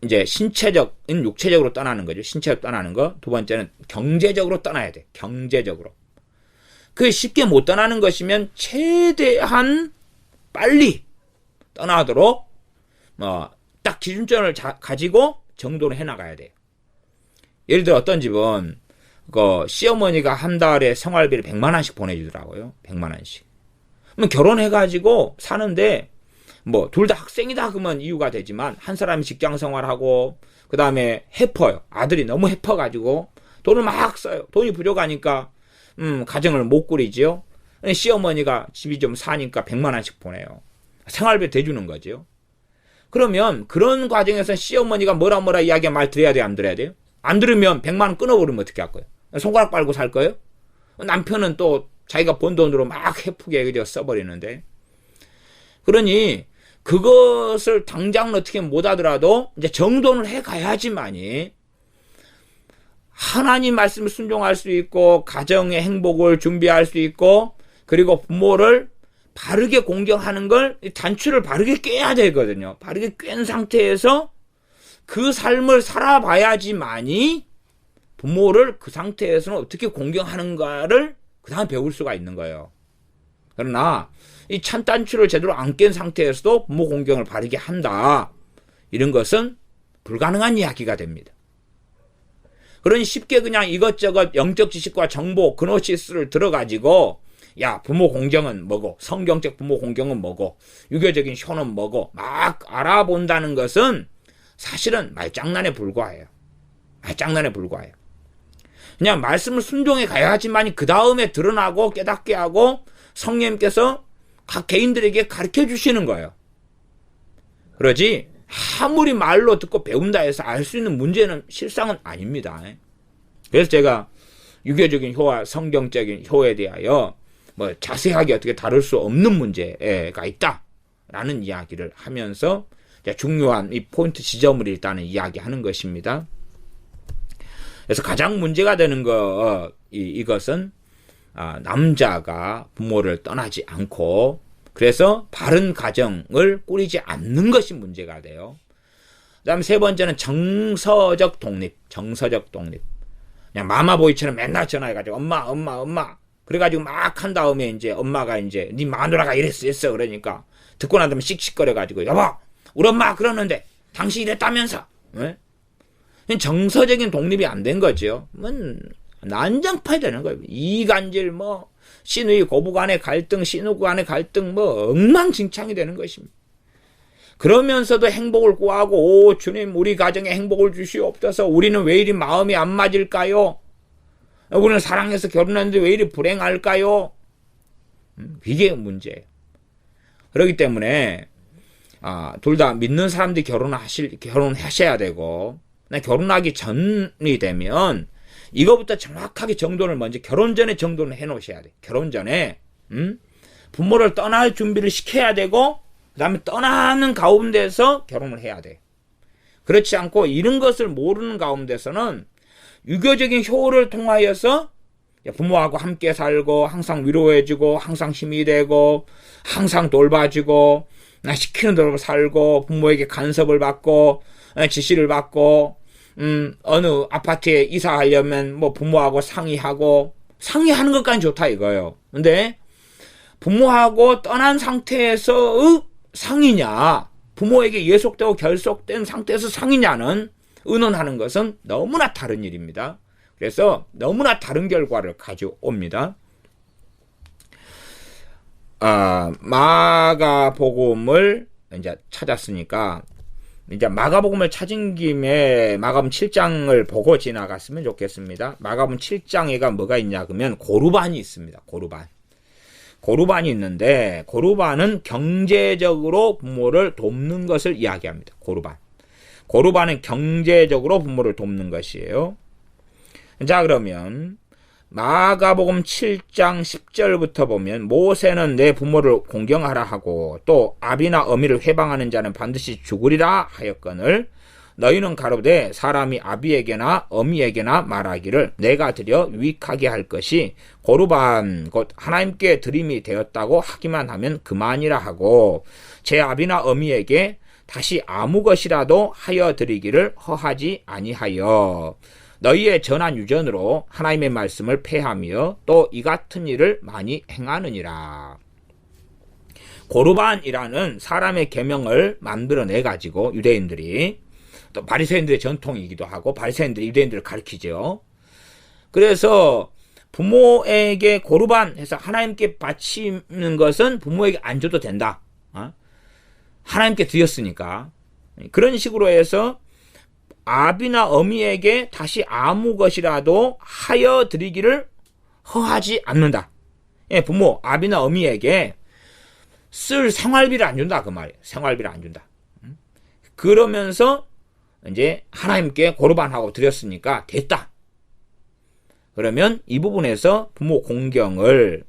이제 신체적인 육체적으로 떠나는 거죠. 신체적으로 떠나는 거. 두 번째는 경제적으로 떠나야 돼. 경제적으로. 그게 쉽게 못 떠나는 것이면 최대한 빨리 떠나도록 딱 기준점을 가지고 정도로 해나가야 돼요. 예를 들어 어떤 집은 시어머니가 한 달에 생활비를 100만 원씩 보내주더라고요. 100만 원씩. 그럼 결혼해가지고 사는데 둘 다 학생이다 그러면 이유가 되지만 한 사람이 직장 생활하고 그 다음에 해퍼요. 아들이 너무 해퍼가지고 돈을 막 써요. 돈이 부족하니까 가정을 못 꾸리지요. 시어머니가 집이 좀 사니까 100만 원씩 보내요. 생활비 대주는 거죠. 그러면 그런 과정에서 시어머니가 뭐라 이야기야 말 들어야 돼요? 안 들어야 돼요? 안 들으면 100만 원 끊어버리면 어떻게 할 거예요? 손가락 빨고 살 거예요? 남편은 또 자기가 번 돈으로 막 해프게 그저 써버리는데. 그러니 그것을 당장 어떻게 못 하더라도 이제 정돈을 해 가야지만이 하나님 말씀을 순종할 수 있고 가정의 행복을 준비할 수 있고 그리고 부모를 바르게 공경하는 걸 단추를 바르게 꿰야 되거든요. 바르게 꿰는 상태에서 그 삶을 살아봐야지만이 부모를 그 상태에서는 어떻게 공경하는가를 그 다음에 배울 수가 있는 거예요. 그러나 이 찬단추를 제대로 안 깬 상태에서도 부모 공경을 바르게 한다. 이런 것은 불가능한 이야기가 됩니다. 그러니 쉽게 그냥 이것저것 영적 지식과 정보, 그노시스를 들어가지고 야, 부모 공경은 뭐고, 성경적 부모 공경은 뭐고, 유교적인 효는 뭐고 막 알아본다는 것은 사실은 말장난에 불과해요. 그냥 말씀을 순종해 가야지만 그 다음에 드러나고 깨닫게 하고 성령님께서 각 개인들에게 가르쳐 주시는 거예요. 그러지 아무리 말로 듣고 배운다 해서 알 수 있는 문제는 실상은 아닙니다. 그래서 제가 유교적인 효와 성경적인 효에 대하여 자세하게 어떻게 다룰 수 없는 문제가 있다라는 이야기를 하면서 중요한 이 포인트 지점을 일단은 이야기하는 것입니다. 그래서 가장 문제가 되는 이것은 남자가 부모를 떠나지 않고 그래서 바른 가정을 꾸리지 않는 것이 문제가 돼요. 그 다음에 세 번째는 정서적 독립. 그냥 마마보이처럼 맨날 전화해가지고 엄마 엄마 엄마 그래가지고 막 한 다음에 이제 엄마가 이제 네 마누라가 이랬어 그러니까 듣고 난 다음에 씩씩거려가지고 여보 우리 엄마 그러는데 당신 이랬다면서. 네? 정서적인 독립이 안 된 거죠. 난장판이 되는 거예요. 이간질 뭐 신의 고부 간의 갈등 신우 간의 갈등 뭐 엉망진창이 되는 것입니다. 그러면서도 행복을 구하고 오 주님 우리 가정에 행복을 주시옵소서. 우리는 왜 이리 마음이 안 맞을까요? 우리는 사랑해서 결혼했는데 왜 이리 불행할까요? 이게 문제예요. 그렇기 때문에 둘 다 믿는 사람들이 결혼하셔야 되고 결혼하기 전이 되면 이거부터 정확하게 정돈을 먼저 결혼 전에 정돈을 해놓으셔야 돼. 결혼 전에 부모를 떠날 준비를 시켜야 되고 그 다음에 떠나는 가운데서 결혼을 해야 돼. 그렇지 않고 이런 것을 모르는 가운데서는 유교적인 효를 통하여서 부모하고 함께 살고 항상 위로해주고 항상 힘이 되고 항상 돌봐주고 시키는 대로 살고 부모에게 간섭을 받고 지시를 받고 어느 아파트에 이사하려면 뭐 부모하고 상의하는 것까지 좋다 이거예요. 근데 부모하고 떠난 상태에서 상의냐 부모에게 예속되고 결속된 상태에서 상의냐는 의논하는 것은 너무나 다른 일입니다. 그래서 너무나 다른 결과를 가져옵니다. 마가복음을 이제 찾았으니까 이제 마가복음을 찾은 김에 마가복음 7장을 보고 지나갔으면 좋겠습니다. 마가복음 7장에가 뭐가 있냐 그러면 고르반이 있습니다. 고르반이 있는데 고르반은 경제적으로 부모를 돕는 것을 이야기합니다. 고르반은 경제적으로 부모를 돕는 것이에요. 자 그러면 마가복음 7장 10절부터 보면 모세는 내 부모를 공경하라 하고 또 아비나 어미를 회방하는 자는 반드시 죽으리라 하였거늘 너희는 가로되 사람이 아비에게나 어미에게나 말하기를 내가 드려 유익하게 할 것이 고르반 곧 하나님께 드림이 되었다고 하기만 하면 그만이라 하고 제 아비나 어미에게 다시 아무 것이라도 하여 드리기를 허하지 아니하여 너희의 전한 유전으로 하나님의 말씀을 폐하며 또 이 같은 일을 많이 행하느니라. 고르반이라는 사람의 계명을 만들어내 가지고 유대인들이 또 바리새인들의 전통이기도 하고 바리새인들이 유대인들을 가르치죠. 그래서 부모에게 고르반 해서 하나님께 바치는 것은 부모에게 안 줘도 된다. 하나님께 드렸으니까. 그런 식으로 해서 아비나 어미에게 다시 아무 것이라도 하여 드리기를 허하지 않는다. 부모, 아비나 어미에게 쓸 생활비를 안 준다. 그 말이에요. 생활비를 안 준다. 그러면서 이제 하나님께 고르반하고 드렸으니까 됐다. 그러면 이 부분에서 부모 공경을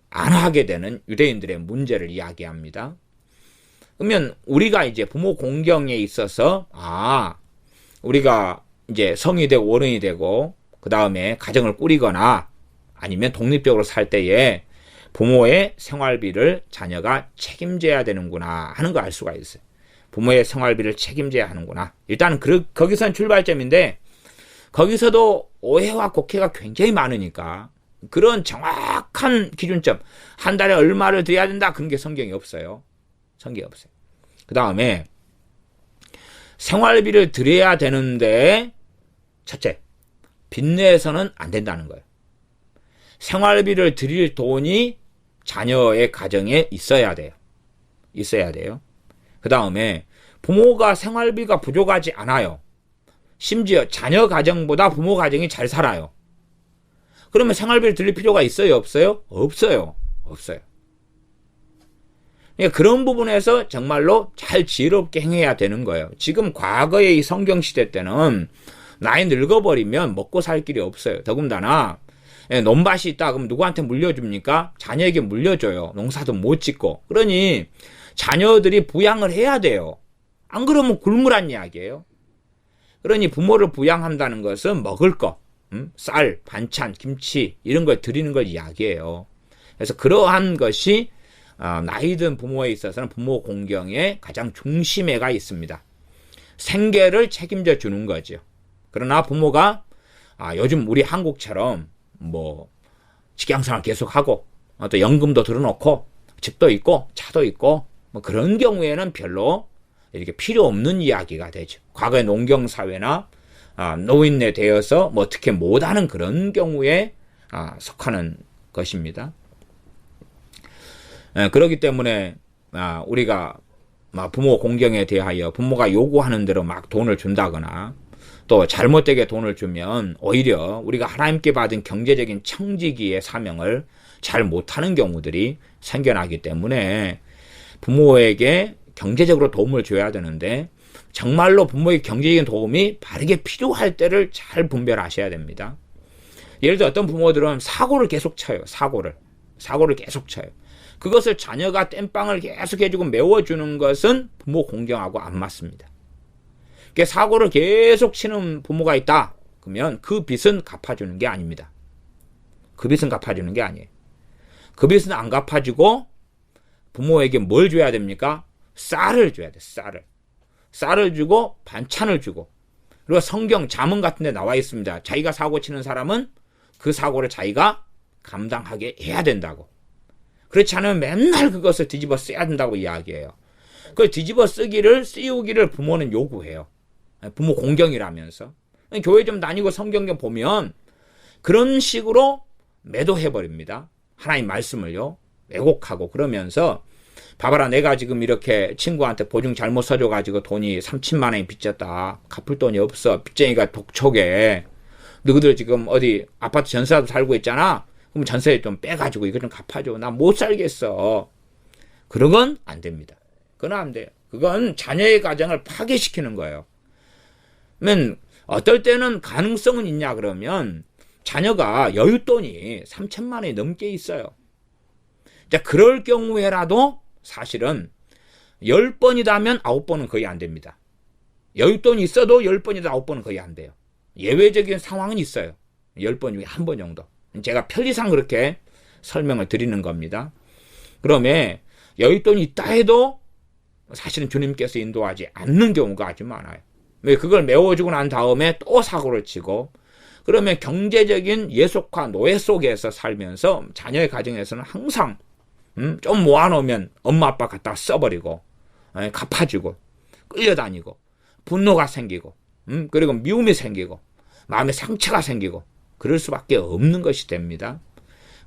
안 하게 되는 유대인들의 문제를 이야기합니다. 그러면 우리가 이제 부모 공경에 있어서 우리가 이제 성이 되고 어른이 되고 그 다음에 가정을 꾸리거나 아니면 독립적으로 살 때에 부모의 생활비를 자녀가 책임져야 되는구나 하는 거 알 수가 있어요. 부모의 생활비를 책임져야 하는구나. 일단은 거기선 출발점인데 거기서도 오해와 곡해가 굉장히 많으니까 그런 정확한 기준점 한 달에 얼마를 드려야 된다 그런 게 성경에 없어요. 그 다음에 생활비를 드려야 되는데 첫째, 빚내서는 안 된다는 거예요. 생활비를 드릴 돈이 자녀의 가정에 있어야 돼요. 그 다음에 부모가 생활비가 부족하지 않아요. 심지어 자녀 가정보다 부모 가정이 잘 살아요. 그러면 생활비를 드릴 필요가 있어요? 없어요? 없어요. 그런 부분에서 정말로 잘 지혜롭게 행해야 되는 거예요. 지금 과거의 이 성경시대 때는 나이 늙어버리면 먹고 살 길이 없어요. 더군다나 논밭이 있다 그럼 누구한테 물려줍니까? 자녀에게 물려줘요. 농사도 못 짓고. 그러니 자녀들이 부양을 해야 돼요. 안 그러면 굶으란 이야기예요. 그러니 부모를 부양한다는 것은 먹을 거, 쌀, 반찬, 김치 이런 걸 드리는 걸 이야기해요. 그래서 그러한 것이 나이 든 부모에 있어서는 부모 공경의 가장 중심에가 있습니다. 생계를 책임져 주는 거죠. 그러나 부모가 요즘 우리 한국처럼 뭐 직장생활 계속하고 또 연금도 들어놓고 집도 있고 차도 있고 뭐 그런 경우에는 별로 이렇게 필요 없는 이야기가 되죠. 과거의 농경사회나 노인네 되어서 뭐 어떻게 못하는 그런 경우에 속하는 것입니다. 그렇기 때문에 우리가 부모 공경에 대하여 부모가 요구하는 대로 막 돈을 준다거나 또 잘못되게 돈을 주면 오히려 우리가 하나님께 받은 경제적인 청지기의 사명을 잘 못하는 경우들이 생겨나기 때문에 부모에게 경제적으로 도움을 줘야 되는데 정말로 부모의 경제적인 도움이 바르게 필요할 때를 잘 분별하셔야 됩니다. 예를 들어 어떤 부모들은 사고를 계속 쳐요. 사고를 계속 쳐요. 그것을 자녀가 땜빵을 계속 해주고 메워주는 것은 부모 공경하고 안 맞습니다. 그러니까 사고를 계속 치는 부모가 있다. 그러면 그 빚은 갚아주는 게 아닙니다. 그 빚은 갚아주는 게 아니에요. 그 빚은 안 갚아주고 부모에게 뭘 줘야 됩니까? 쌀을 줘야 돼. 쌀을 주고 반찬을 주고 그리고 성경 잠언 같은 데 나와 있습니다. 자기가 사고 치는 사람은 그 사고를 자기가 감당하게 해야 된다고. 그렇지 않으면 맨날 그것을 뒤집어 써야 된다고 이야기해요. 그 뒤집어 씌우기를 부모는 요구해요. 부모 공경이라면서. 교회 좀 다니고 성경 좀 보면 그런 식으로 매도해버립니다. 하나님 말씀을요. 왜곡하고 그러면서 봐봐라 내가 지금 이렇게 친구한테 보증 잘못 써줘가지고 돈이 30만 원이 빚졌다. 갚을 돈이 없어. 빚쟁이가 독촉해. 너희들 지금 어디 아파트 전세라도 살고 있잖아. 그럼 전세 좀 빼가지고 이거 좀 갚아줘. 나 못 살겠어. 그런 건 안 됩니다. 그건 안 돼요. 그건 자녀의 가정을 파괴시키는 거예요. 그러면 어떨 때는 가능성은 있냐 그러면 자녀가 여윳돈이 3천만 원이 넘게 있어요. 자, 그럴 경우에라도 사실은 10번이다면 9번은 거의 안 됩니다. 여윳돈이 있어도 10번이다 9번은 거의 안 돼요. 예외적인 상황은 있어요. 10번 중에 1번 정도. 제가 편리상 그렇게 설명을 드리는 겁니다. 그러면 여윳돈이 있다 해도 사실은 주님께서 인도하지 않는 경우가 아주 많아요. 왜 그걸 메워주고 난 다음에 또 사고를 치고 그러면 경제적인 예속화 노예 속에서 살면서 자녀의 가정에서는 항상 좀 모아놓으면 엄마 아빠 갖다 써버리고 갚아주고 끌려다니고 분노가 생기고 그리고 미움이 생기고 마음에 상처가 생기고 그럴 수밖에 없는 것이 됩니다.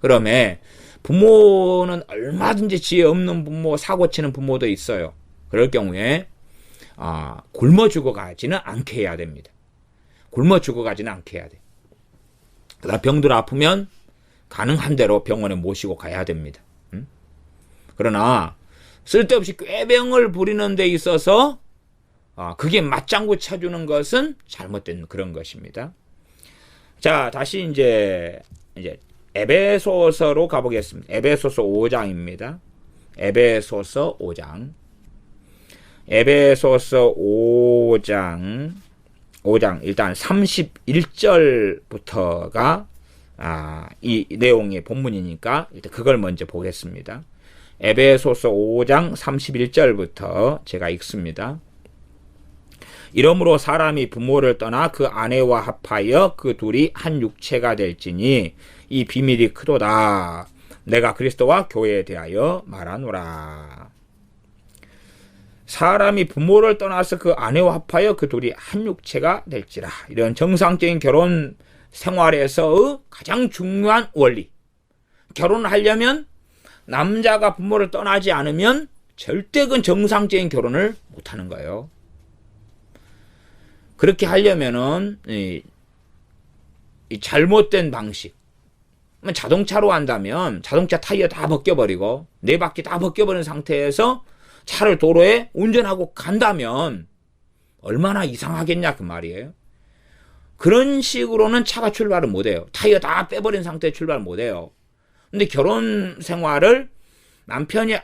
그러면 부모는 얼마든지 지혜 없는 부모, 사고치는 부모도 있어요. 그럴 경우에 굶어 죽어가지는 않게 해야 됩니다. 굶어 죽어가지는 않게 해야 돼. 그다음 병들 아프면 가능한 대로 병원에 모시고 가야 됩니다. 그러나 쓸데없이 꾀병을 부리는 데 있어서 그게 맞장구 쳐주는 것은 잘못된 그런 것입니다. 자, 다시 이제 에베소서로 가보겠습니다. 에베소서 5장입니다. 에베소서 5장. 에베소서 5장 일단 31절부터가 이 내용의 본문이니까 일단 그걸 먼저 보겠습니다. 에베소서 5장 31절부터 제가 읽습니다. 이러므로 사람이 부모를 떠나 그 아내와 합하여 그 둘이 한 육체가 될지니 이 비밀이 크도다. 내가 그리스도와 교회에 대하여 말하노라. 사람이 부모를 떠나서 그 아내와 합하여 그 둘이 한 육체가 될지라. 이런 정상적인 결혼 생활에서의 가장 중요한 원리. 결혼을 하려면 남자가 부모를 떠나지 않으면 절대 그 정상적인 결혼을 못하는 거예요. 그렇게 하려면은 이 잘못된 방식. 자동차로 한다면 자동차 타이어 다 벗겨버리고 네 바퀴 다 벗겨버린 상태에서 차를 도로에 운전하고 간다면 얼마나 이상하겠냐 그 말이에요. 그런 식으로는 차가 출발을 못해요. 타이어 다 빼버린 상태에 출발 못해요. 근데 결혼 생활을 남편이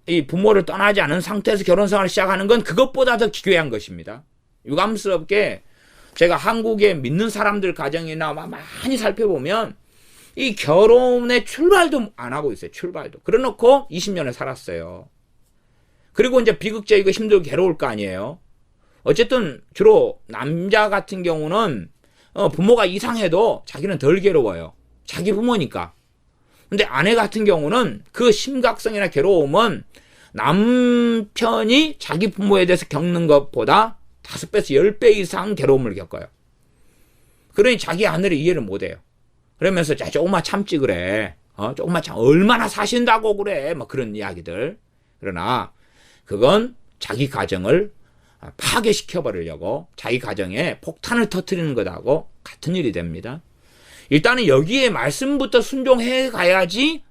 이 부모를 떠나지 않은 상태에서 결혼 생활을 시작하는 건 그것보다 더 기괴한 것입니다. 유감스럽게 제가 한국에 믿는 사람들 가정이나 많이 살펴보면 이 결혼의 출발도 안 하고 있어요. 출발도. 그래놓고 20년을 살았어요. 그리고 이제 비극적이고 힘들고 괴로울 거 아니에요. 어쨌든 주로 남자 같은 경우는 부모가 이상해도 자기는 덜 괴로워요. 자기 부모니까. 근데 아내 같은 경우는 그 심각성이나 괴로움은 남편이 자기 부모에 대해서 겪는 것보다 5배에서 10배 이상 괴로움을 겪어요. 그러니 자기 아내를 이해를 못해요. 그러면서 조금만 참지 그래. 조금만 참 얼마나 사신다고 그래. 뭐 그런 이야기들. 그러나 그건 자기 가정을 파괴시켜버리려고 자기 가정에 폭탄을 터뜨리는 것하고 같은 일이 됩니다. 일단은 여기에 말씀부터 순종해 가야지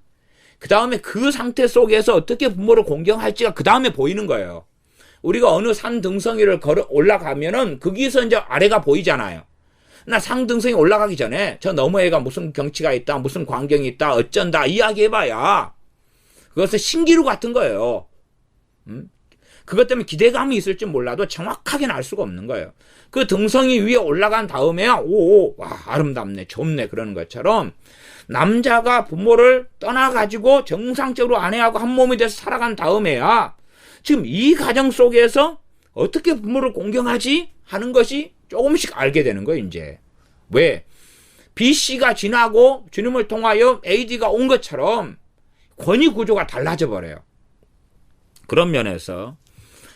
그 다음에 그 상태 속에서 어떻게 부모를 공경할지가 그 다음에 보이는 거예요. 우리가 어느 산 등성이를 걸어 올라가면은 거기서 이제 아래가 보이잖아요. 나 산 등성이 올라가기 전에 저 너머에가 무슨 경치가 있다, 무슨 광경이 있다, 어쩐다 이야기해봐야 그것은 신기루 같은 거예요. 그것 때문에 기대감이 있을지 몰라도 정확하게는 알 수가 없는 거예요. 그 등성이 위에 올라간 다음에야 와 아름답네, 좋네 그러는 것처럼 남자가 부모를 떠나가지고 정상적으로 아내하고 한 몸이 돼서 살아간 다음에야 지금 이 가정 속에서 어떻게 부모를 공경하지 하는 것이 조금씩 알게 되는 거예요. 이제 왜? BC가 지나고 주님을 통하여 AD가 온 것처럼 권위 구조가 달라져 버려요. 그런 면에서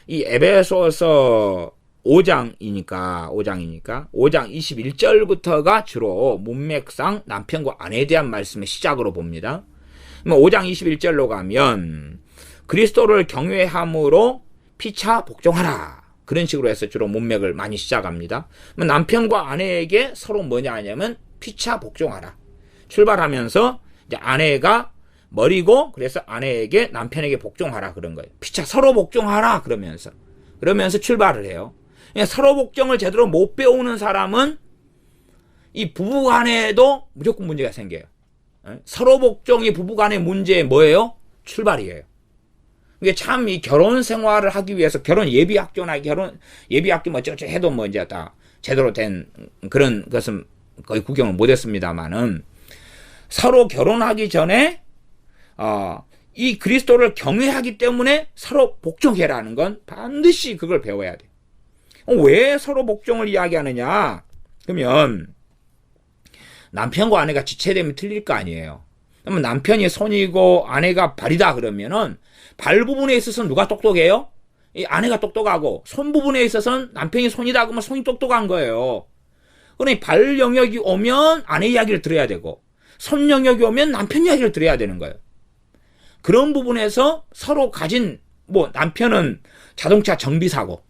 이 에베소서 5장이니까 5장 21절부터가 주로 문맥상 남편과 아내에 대한 말씀의 시작으로 봅니다. 5장 21절로 가면 그리스도를 경외함으로 피차 복종하라. 그런 식으로 해서 주로 문맥을 많이 시작합니다. 남편과 아내에게 서로 뭐냐 하냐면 피차 복종하라. 출발하면서 이제 아내가 머리고 그래서 아내에게 남편에게 복종하라 그런 거예요. 피차 서로 복종하라 그러면서 출발을 해요. 서로 복종을 제대로 못 배우는 사람은 이 부부간에도 무조건 문제가 생겨요. 서로 복종이 부부간의 문제의 뭐예요? 출발이에요. 이게 참 이 결혼 생활을 하기 위해서 결혼 예비학교나 결혼 예비학교 뭐 어쩌고 해도 뭐 이제 다 제대로 된 그런 것은 거의 구경을 못했습니다만은 서로 결혼하기 전에 이 그리스도를 경외하기 때문에 서로 복종해라는 건 반드시 그걸 배워야 돼. 왜 서로 복종을 이야기하느냐? 그러면 남편과 아내가 지체되면 틀릴 거 아니에요. 그러면 남편이 손이고 아내가 발이다 그러면은 발 부분에 있어서는 누가 똑똑해요? 이 아내가 똑똑하고 손 부분에 있어서는 남편이 손이다 그러면 손이 똑똑한 거예요. 그러니 발 영역이 오면 아내 이야기를 들어야 되고 손 영역이 오면 남편 이야기를 들어야 되는 거예요. 그런 부분에서 서로 가진 남편은 자동차 정비사고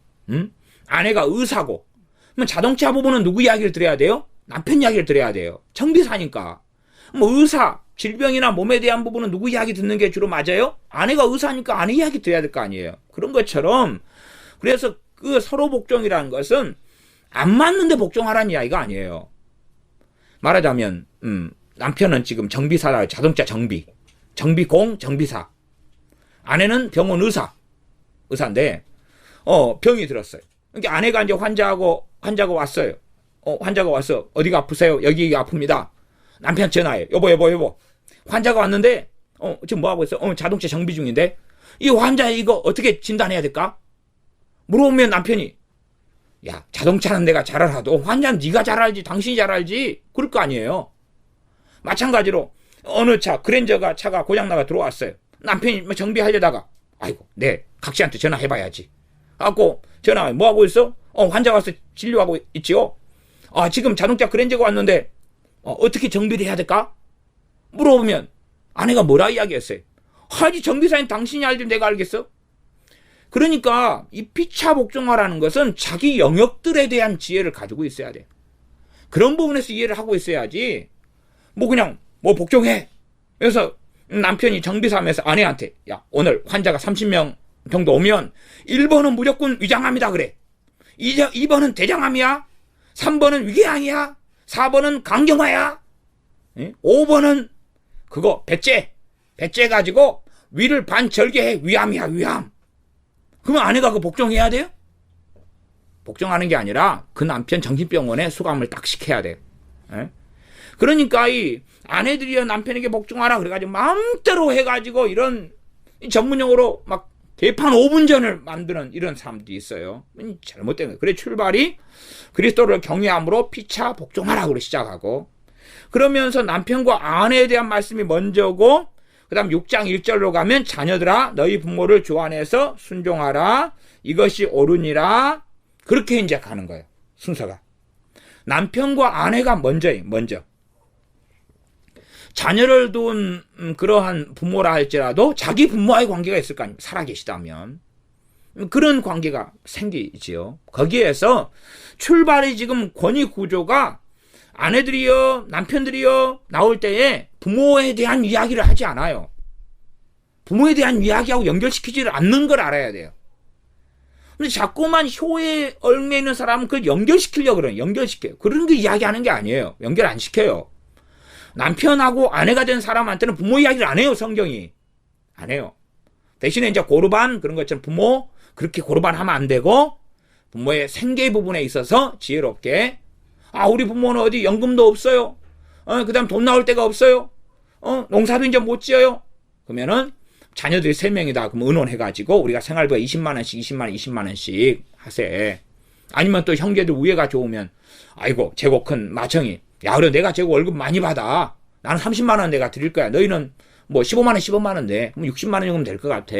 아내가 의사고 그러면 자동차 부분은 누구 이야기를 들어야 돼요? 남편 이야기를 들어야 돼요. 정비사니까. 의사 질병이나 몸에 대한 부분은 누구 이야기 듣는 게 주로 맞아요? 아내가 의사니까 아내 이야기 들어야 될 거 아니에요. 그런 것처럼 그래서 그 서로 복종이라는 것은 안 맞는데 복종하라는 이야기가 아니에요. 말하자면 남편은 지금 정비사라 자동차 정비공 정비사 아내는 병원 의사인데 병이 들었어요. 그러니까 아내가 이제 환자가 왔어요. 환자가 와서 어디가 아프세요? 여기가 아픕니다. 남편 전화해. 여보. 환자가 왔는데, 지금 뭐 하고 있어? 자동차 정비 중인데, 이 환자 이거 어떻게 진단해야 될까? 물어보면 남편이, 야, 자동차는 내가 잘 알아도 환자는 네가 잘 알지, 당신이 잘 알지. 그럴 거 아니에요. 마찬가지로, 어느 그랜저가 차가 고장나가 들어왔어요. 남편이 정비하려다가, 아이고, 각시한테 전화해봐야지. 하고, 전화해. 뭐 하고 있어? 환자 와서 진료하고 있지요? 지금 자동차 그랜저가 왔는데, 어떻게 정비를 해야 될까? 물어보면 아내가 뭐라 이야기했어요? 하지 정비사인 당신이 알지 내가 알겠어? 그러니까 이 피차 복종하라는 것은 자기 영역들에 대한 지혜를 가지고 있어야 돼. 그런 부분에서 이해를 하고 있어야지 그냥 복종해. 그래서 남편이 정비사하면서 아내한테 야 오늘 환자가 30명 정도 오면 1번은 무조건 위장암이다 그래. 2번은 대장암이야. 3번은 위궤양이야. 4번은 강경화야. 5번은 그거 배째 가지고 위를 반절개해. 위암이야 위암. 그러면 아내가 그 복종해야 돼요? 복종하는 게 아니라 그 남편 정신병원에 수감을 딱 시켜야 돼요. 그러니까 이 아내들이여 남편에게 복종하라 그래가지고 마음대로 해가지고 이런 전문용어로 막 개판 5분 전을 만드는 이런 사람들이 있어요. 잘못된 거예요. 그래 출발이 그리스도를 경외함으로 피차 복종하라고 시작하고, 그러면서 남편과 아내에 대한 말씀이 먼저고, 그 다음 6장 1절로 가면 자녀들아 너희 부모를 주 안에서 순종하라 이것이 옳으니라. 그렇게 이제 가는 거예요. 순서가. 남편과 아내가 먼저예요. 먼저. 자녀를 둔 그러한 부모라 할지라도 자기 부모와의 관계가 있을 거 아닙니까? 살아계시다면. 그런 관계가 생기지요. 거기에서 출발이 지금 권위 구조가 아내들이요, 남편들이요, 나올 때에 부모에 대한 이야기를 하지 않아요. 부모에 대한 이야기하고 연결시키지를 않는 걸 알아야 돼요. 근데 자꾸만 효에 얽매이는 사람은 그걸 연결시키려고 그래요. 연결시켜요. 그런 게 이야기하는 게 아니에요. 연결 안 시켜요. 남편하고 아내가 된 사람한테는 부모 이야기를 안 해요, 성경이. 안 해요. 대신에 이제 고르반, 그런 것처럼 부모, 그렇게 고르반 하면 안 되고, 부모의 생계 부분에 있어서 지혜롭게, 우리 부모는 어디 연금도 없어요. 그 다음 돈 나올 데가 없어요. 농사도 이제 못 지어요. 그러면은, 자녀들이 3명이다. 그럼 의논해가지고, 우리가 생활비가 20만원씩, 20만원, 20만원씩 하세. 아니면 또 형제들 우애가 좋으면, 아이고, 재고 큰 마청이, 야, 그래, 내가 재고 월급 많이 받아. 나는 30만원 내가 드릴 거야. 너희는 뭐 15만원, 15만원 내. 그럼 60만원 정도면 될 것 같아.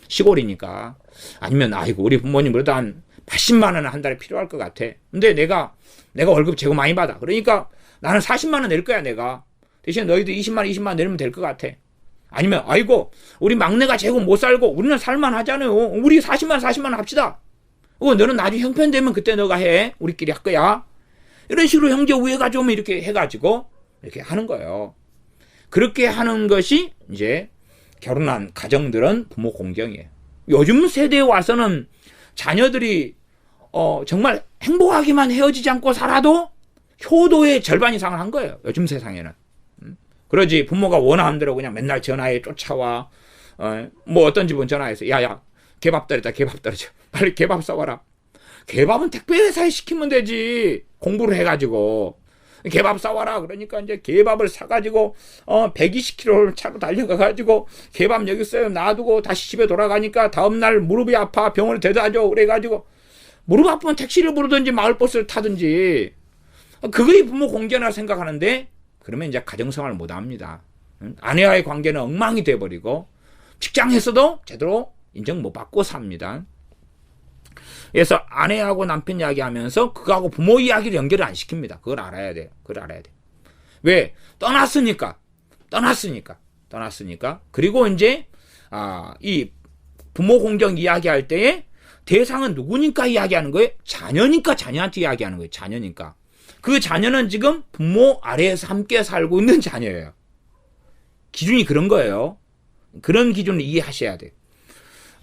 시골이니까. 아니면, 아이고, 우리 부모님 그래도 한 80만원은 한 달에 필요할 것 같아. 근데 내가 월급 재고 많이 받아. 그러니까 나는 40만원 낼 거야, 내가. 대신 너희도 20만원, 20만원 내면 될 것 같아. 아니면, 아이고, 우리 막내가 재고 못 살고, 우리는 살만 하잖아요. 우리 40만원 합시다. 너는 나중에 형편되면 그때 너가 해. 우리끼리 할 거야. 이런 식으로 형제 우애가 좀 이렇게 해가지고, 이렇게 하는 거예요. 그렇게 하는 것이, 이제, 결혼한 가정들은 부모 공경이에요. 요즘 세대에 와서는 자녀들이, 정말 행복하게만 헤어지지 않고 살아도 효도의 절반 이상을 한 거예요. 요즘 세상에는. 그러지, 부모가 원하는 대로 그냥 맨날 전화에 쫓아와, 뭐 어떤 집은 전화해서, 야, 개밥 떨어져. 빨리 개밥 싸와라. 개밥은 택배회사에 시키면 되지. 공부를 해가지고. 개밥 싸와라. 그러니까 이제 개밥을 사가지고, 120km를 차로 달려가가지고, 개밥 여기 있어요. 놔두고 다시 집에 돌아가니까 다음날 무릎이 아파. 병원에 데려다 줘. 그래가지고, 무릎 아프면 택시를 부르든지 마을버스를 타든지. 그거이 부모 공견이라 생각하는데, 그러면 이제 가정생활을 못 합니다. 아내와의 관계는 엉망이 돼버리고, 직장에서도 제대로 인정 못 받고 삽니다. 그래서 아내하고 남편 이야기하면서 그거하고 부모 이야기를 연결을 안 시킵니다. 그걸 알아야 돼요. 왜? 떠났으니까. 그리고 이제 이 부모 공경 이야기할 때에 대상은 누구니까 이야기하는 거예요? 자녀니까 자녀한테 이야기하는 거예요. 자녀니까. 그 자녀는 지금 부모 아래에서 함께 살고 있는 자녀예요. 기준이 그런 거예요. 그런 기준을 이해하셔야 돼요.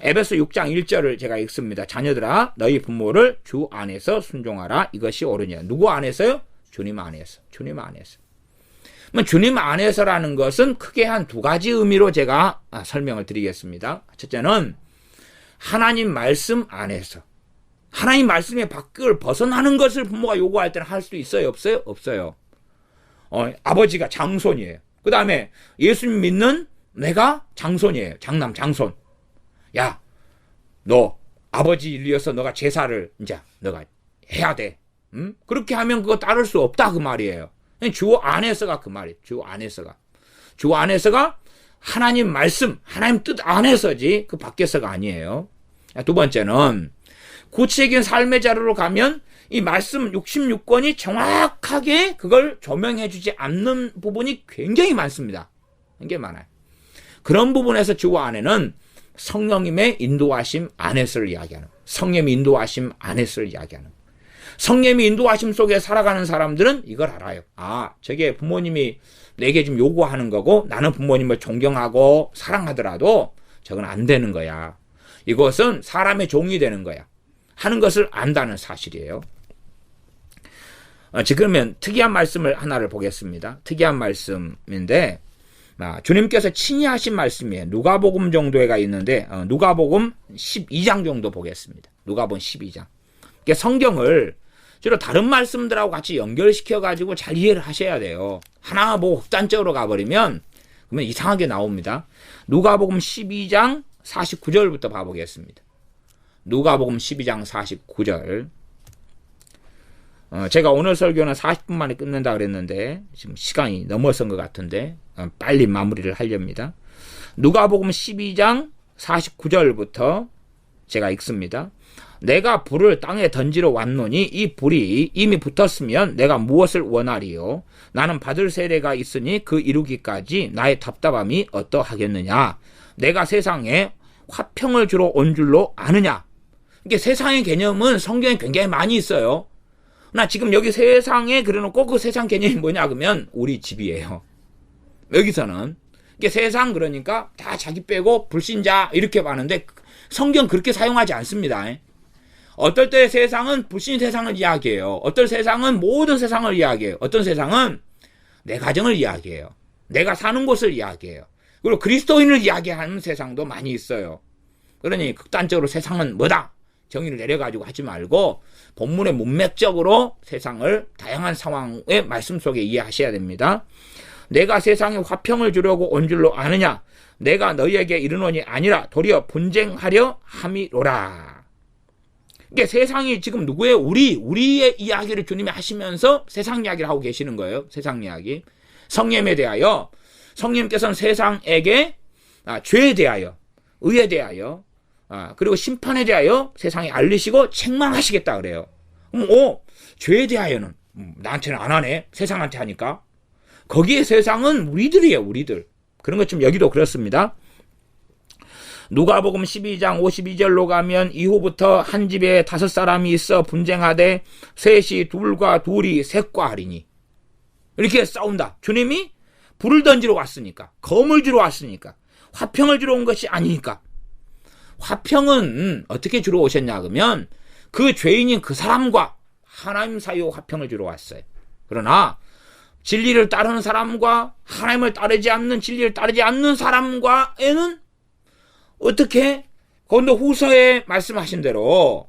에베소 6장 1절을 제가 읽습니다. 자녀들아 너희 부모를 주 안에서 순종하라. 이것이 옳으냐. 누구 안에서요? 주님 안에서. 주님 안에서라는 것은 크게 한 2가지 의미로 제가 설명을 드리겠습니다. 첫째는 하나님 말씀 안에서. 하나님 말씀의 밖을 벗어나는 것을 부모가 요구할 때는 할 수 있어요? 없어요? 없어요. 아버지가 장손이에요. 그 다음에 예수님 믿는 내가 장손이에요. 장손. 야, 너 아버지 일이어서 너가 제사를 이제 너가 해야 돼. 그렇게 하면 그거 따를 수 없다 그 말이에요. 주 안에서가 그 말이에요. 주 안에서가 하나님 말씀, 하나님 뜻 안에서지 그 밖에서가 아니에요. 2번째는 구체적인 삶의 자료로 가면 이 말씀 66권이 정확하게 그걸 조명해주지 않는 부분이 굉장히 많습니다. 굉장히 많아요. 그런 부분에서 주 안에는 성령님의 인도하심 안에서를 이야기하는 거예요. 성령님의 인도하심 안에서를 이야기하는 거예요. 성령님의 인도하심 속에 살아가는 사람들은 이걸 알아요. 저게 부모님이 내게 좀 요구하는 거고 나는 부모님을 존경하고 사랑하더라도 저건 안 되는 거야. 이것은 사람의 종이 되는 거야. 하는 것을 안다는 사실이에요. 지금은 특이한 말씀을 하나를 보겠습니다. 특이한 말씀인데 주님께서 친히 하신 말씀이에요. 누가복음 정도가 있는데 누가복음 12장 정도 보겠습니다. 누가복음 12장. 그러니까 성경을 주로 다른 말씀들하고 같이 연결시켜가지고 잘 이해를 하셔야 돼요. 하나 뭐 극단적으로 가버리면 그러면 이상하게 나옵니다. 누가복음 12장 49절부터 봐보겠습니다. 누가복음 12장 49절. 제가 오늘 설교는 40분 만에 끝낸다 그랬는데 지금 시간이 넘어선 것 같은데 빨리 마무리를 하렵니다. 누가복음 12장 49절부터 제가 읽습니다. 내가 불을 땅에 던지러 왔노니 이 불이 이미 붙었으면 내가 무엇을 원하리요? 나는 받을 세례가 있으니 그 이루기까지 나의 답답함이 어떠하겠느냐? 내가 세상에 화평을 주러 온 줄로 아느냐? 이게 세상의 개념은 성경에 굉장히 많이 있어요. 나 지금 여기 세상에 그려놓고 그 세상 개념이 뭐냐 그러면 우리 집이에요. 여기서는 이게 세상 그러니까 다 자기 빼고 불신자 이렇게 많은데 성경 그렇게 사용하지 않습니다. 어떨 때 세상은 불신 세상을 이야기해요. 어떨 세상은 모든 세상을 이야기해요. 어떤 세상은 내 가정을 이야기해요. 내가 사는 곳을 이야기해요. 그리고 그리스도인을 이야기하는 세상도 많이 있어요. 그러니 극단적으로 세상은 뭐다? 정의를 내려가지고 하지 말고 본문의 문맥적으로 세상을 다양한 상황의 말씀 속에 이해하셔야 됩니다. 내가 세상에 화평을 주려고 온 줄로 아느냐? 내가 너희에게 이르노니 아니라 도리어 분쟁하려 함이로라. 이게 세상이 지금 누구의 우리의 이야기를 주님이 하시면서 세상 이야기를 하고 계시는 거예요. 세상 이야기. 성령에 대하여 성령께서는 세상에게 죄에 대하여 의에 대하여 그리고 심판에 대하여 세상에 알리시고 책망하시겠다 그래요. 그럼 죄에 대하여는 나한테는 안 하네. 세상한테 하니까. 거기에 세상은 우리들이에요. 우리들. 그런 것좀 여기도 그렇습니다. 누가복음 12장 52절로 가면 이후부터 한 집에 5사람이 있어 분쟁하되 셋이 둘과 둘이 셋과 하리니 이렇게 싸운다. 주님이 불을 던지러 왔으니까, 검을 주러 왔으니까, 화평을 주러 온 것이 아니니까. 화평은 어떻게 주러 오셨냐 그러면 그 죄인인 그 사람과 하나님 사이의 화평을 주러 왔어요. 그러나 진리를 따르는 사람과 하나님을 따르지 않는 진리를 따르지 않는 사람과에는 어떻게 고린도후서에 말씀하신 대로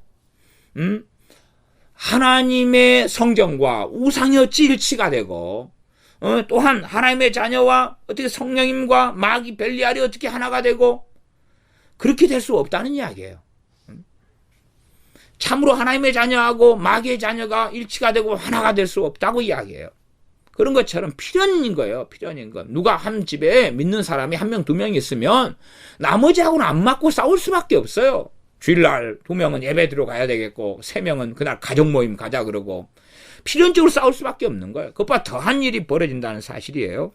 하나님의 성전과 우상이 어찌 일치가 되고 또한 하나님의 자녀와 어떻게 성령님과 마귀 벨리알이 어떻게 하나가 되고 그렇게 될 수 없다는 이야기예요. 참으로 하나님의 자녀하고 마귀의 자녀가 일치가 되고 하나가 될 수 없다고 이야기해요. 그런 것처럼 필연인 거예요. 필연인 것. 누가 한 집에 믿는 사람이 1명, 2명 있으면 나머지하고는 안 맞고 싸울 수밖에 없어요. 주일날 2명은 예배 들어가야 되겠고 3명은 그날 가족 모임 가자 그러고 필연적으로 싸울 수밖에 없는 거예요. 그것보다 더한 일이 벌어진다는 사실이에요.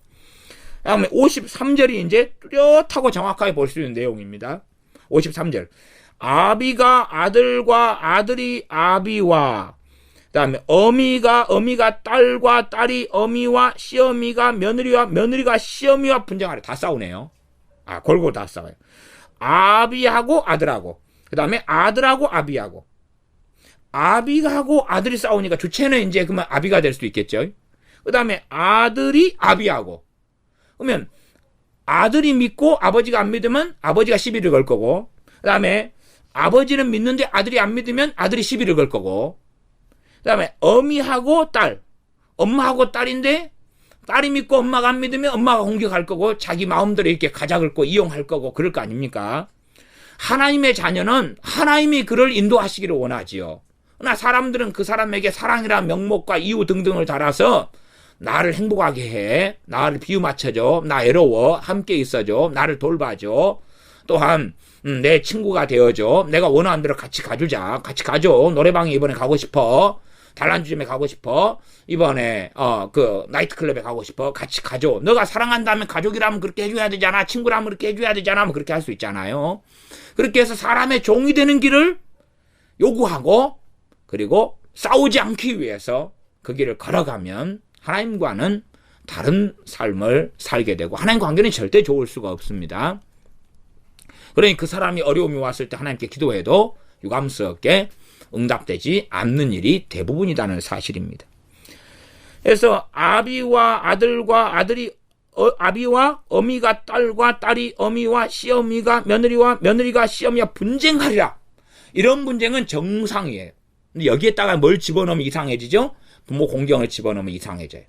다음에 53절이 이제 뚜렷하고 정확하게 볼 수 있는 내용입니다. 53절. 아비가 아들과 아들이 아비와 그다음에 어미가 딸과 딸이 어미와 시어미가 며느리와 며느리가 시어미와 분쟁하래. 다 싸우네요. 골고루 다 싸워요. 아비하고 아들하고 그다음에 아들하고 아비하고 아비하고 아들이 싸우니까 주체는 이제 그만 아비가 될 수도 있겠죠. 그다음에 아들이 아비하고 그러면 아들이 믿고 아버지가 안 믿으면 아버지가 시비를 걸 거고 그다음에 아버지는 믿는데 아들이 안 믿으면 아들이 시비를 걸 거고 그 다음에 어미하고 딸, 엄마하고 딸인데 딸이 믿고 엄마가 안 믿으면 엄마가 공격할 거고 자기 마음대로 이렇게 가자 긁고 이용할 거고 그럴 거 아닙니까? 하나님의 자녀는 하나님이 그를 인도하시기를 원하지요. 그러나 사람들은 그 사람에게 사랑이라 명목과 이유 등등을 달아서 나를 행복하게 해, 나를 비유 맞춰줘, 나 애로워, 함께 있어줘, 나를 돌봐줘, 또한 내 친구가 되어줘, 내가 원하는 대로 같이 가주자, 같이 가줘, 노래방에 이번에 가고 싶어, 단란주점에 가고 싶어, 이번에 그 나이트클럽에 가고 싶어, 같이 가줘. 너가 사랑한다면 가족이라면 그렇게 해줘야 되잖아, 친구라면 그렇게 해줘야 되잖아, 뭐 그렇게 할 수 있잖아요. 그렇게 해서 사람의 종이 되는 길을 요구하고 그리고 싸우지 않기 위해서 그 길을 걸어가면 하나님과는 다른 삶을 살게 되고 하나님 관계는 절대 좋을 수가 없습니다. 그러니 그 사람이 어려움이 왔을 때 하나님께 기도해도 유감스럽게 응답되지 않는 일이 대부분이라는 사실입니다. 그래서 아비와 아들과 아들이 아비와 어미가 딸과 딸이 어미와 시어미가 며느리와 며느리가 시어미와 분쟁하리라. 이런 분쟁은 정상이에요. 근데 여기에다가 뭘 집어넣으면 이상해지죠? 부모 공경을 집어넣으면 이상해져요.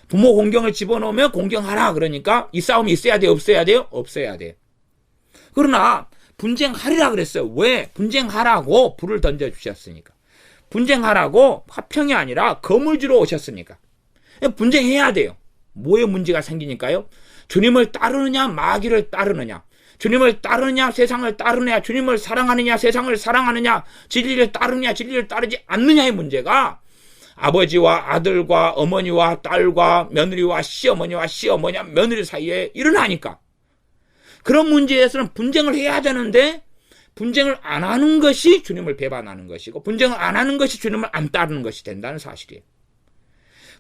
부모 공경을 집어넣으면 공경하라 그러니까 이 싸움이 있어야 돼요? 없어야 돼요? 없어야 돼요. 그러나 분쟁하리라 그랬어요. 왜? 분쟁하라고 불을 던져주셨으니까. 분쟁하라고 화평이 아니라 검을 주러 오셨으니까. 분쟁해야 돼요. 뭐에 문제가 생기니까요? 주님을 따르느냐 마귀를 따르느냐, 주님을 따르느냐 세상을 따르느냐, 주님을 사랑하느냐 세상을 사랑하느냐, 진리를 따르느냐 진리를 따르지 않느냐의 문제가 아버지와 아들과 어머니와 딸과 며느리와 시어머니와 시어머니와 며느리 사이에 일어나니까, 그런 문제에서는 분쟁을 해야 되는데 분쟁을 안 하는 것이 주님을 배반하는 것이고, 분쟁을 안 하는 것이 주님을 안 따르는 것이 된다는 사실이에요.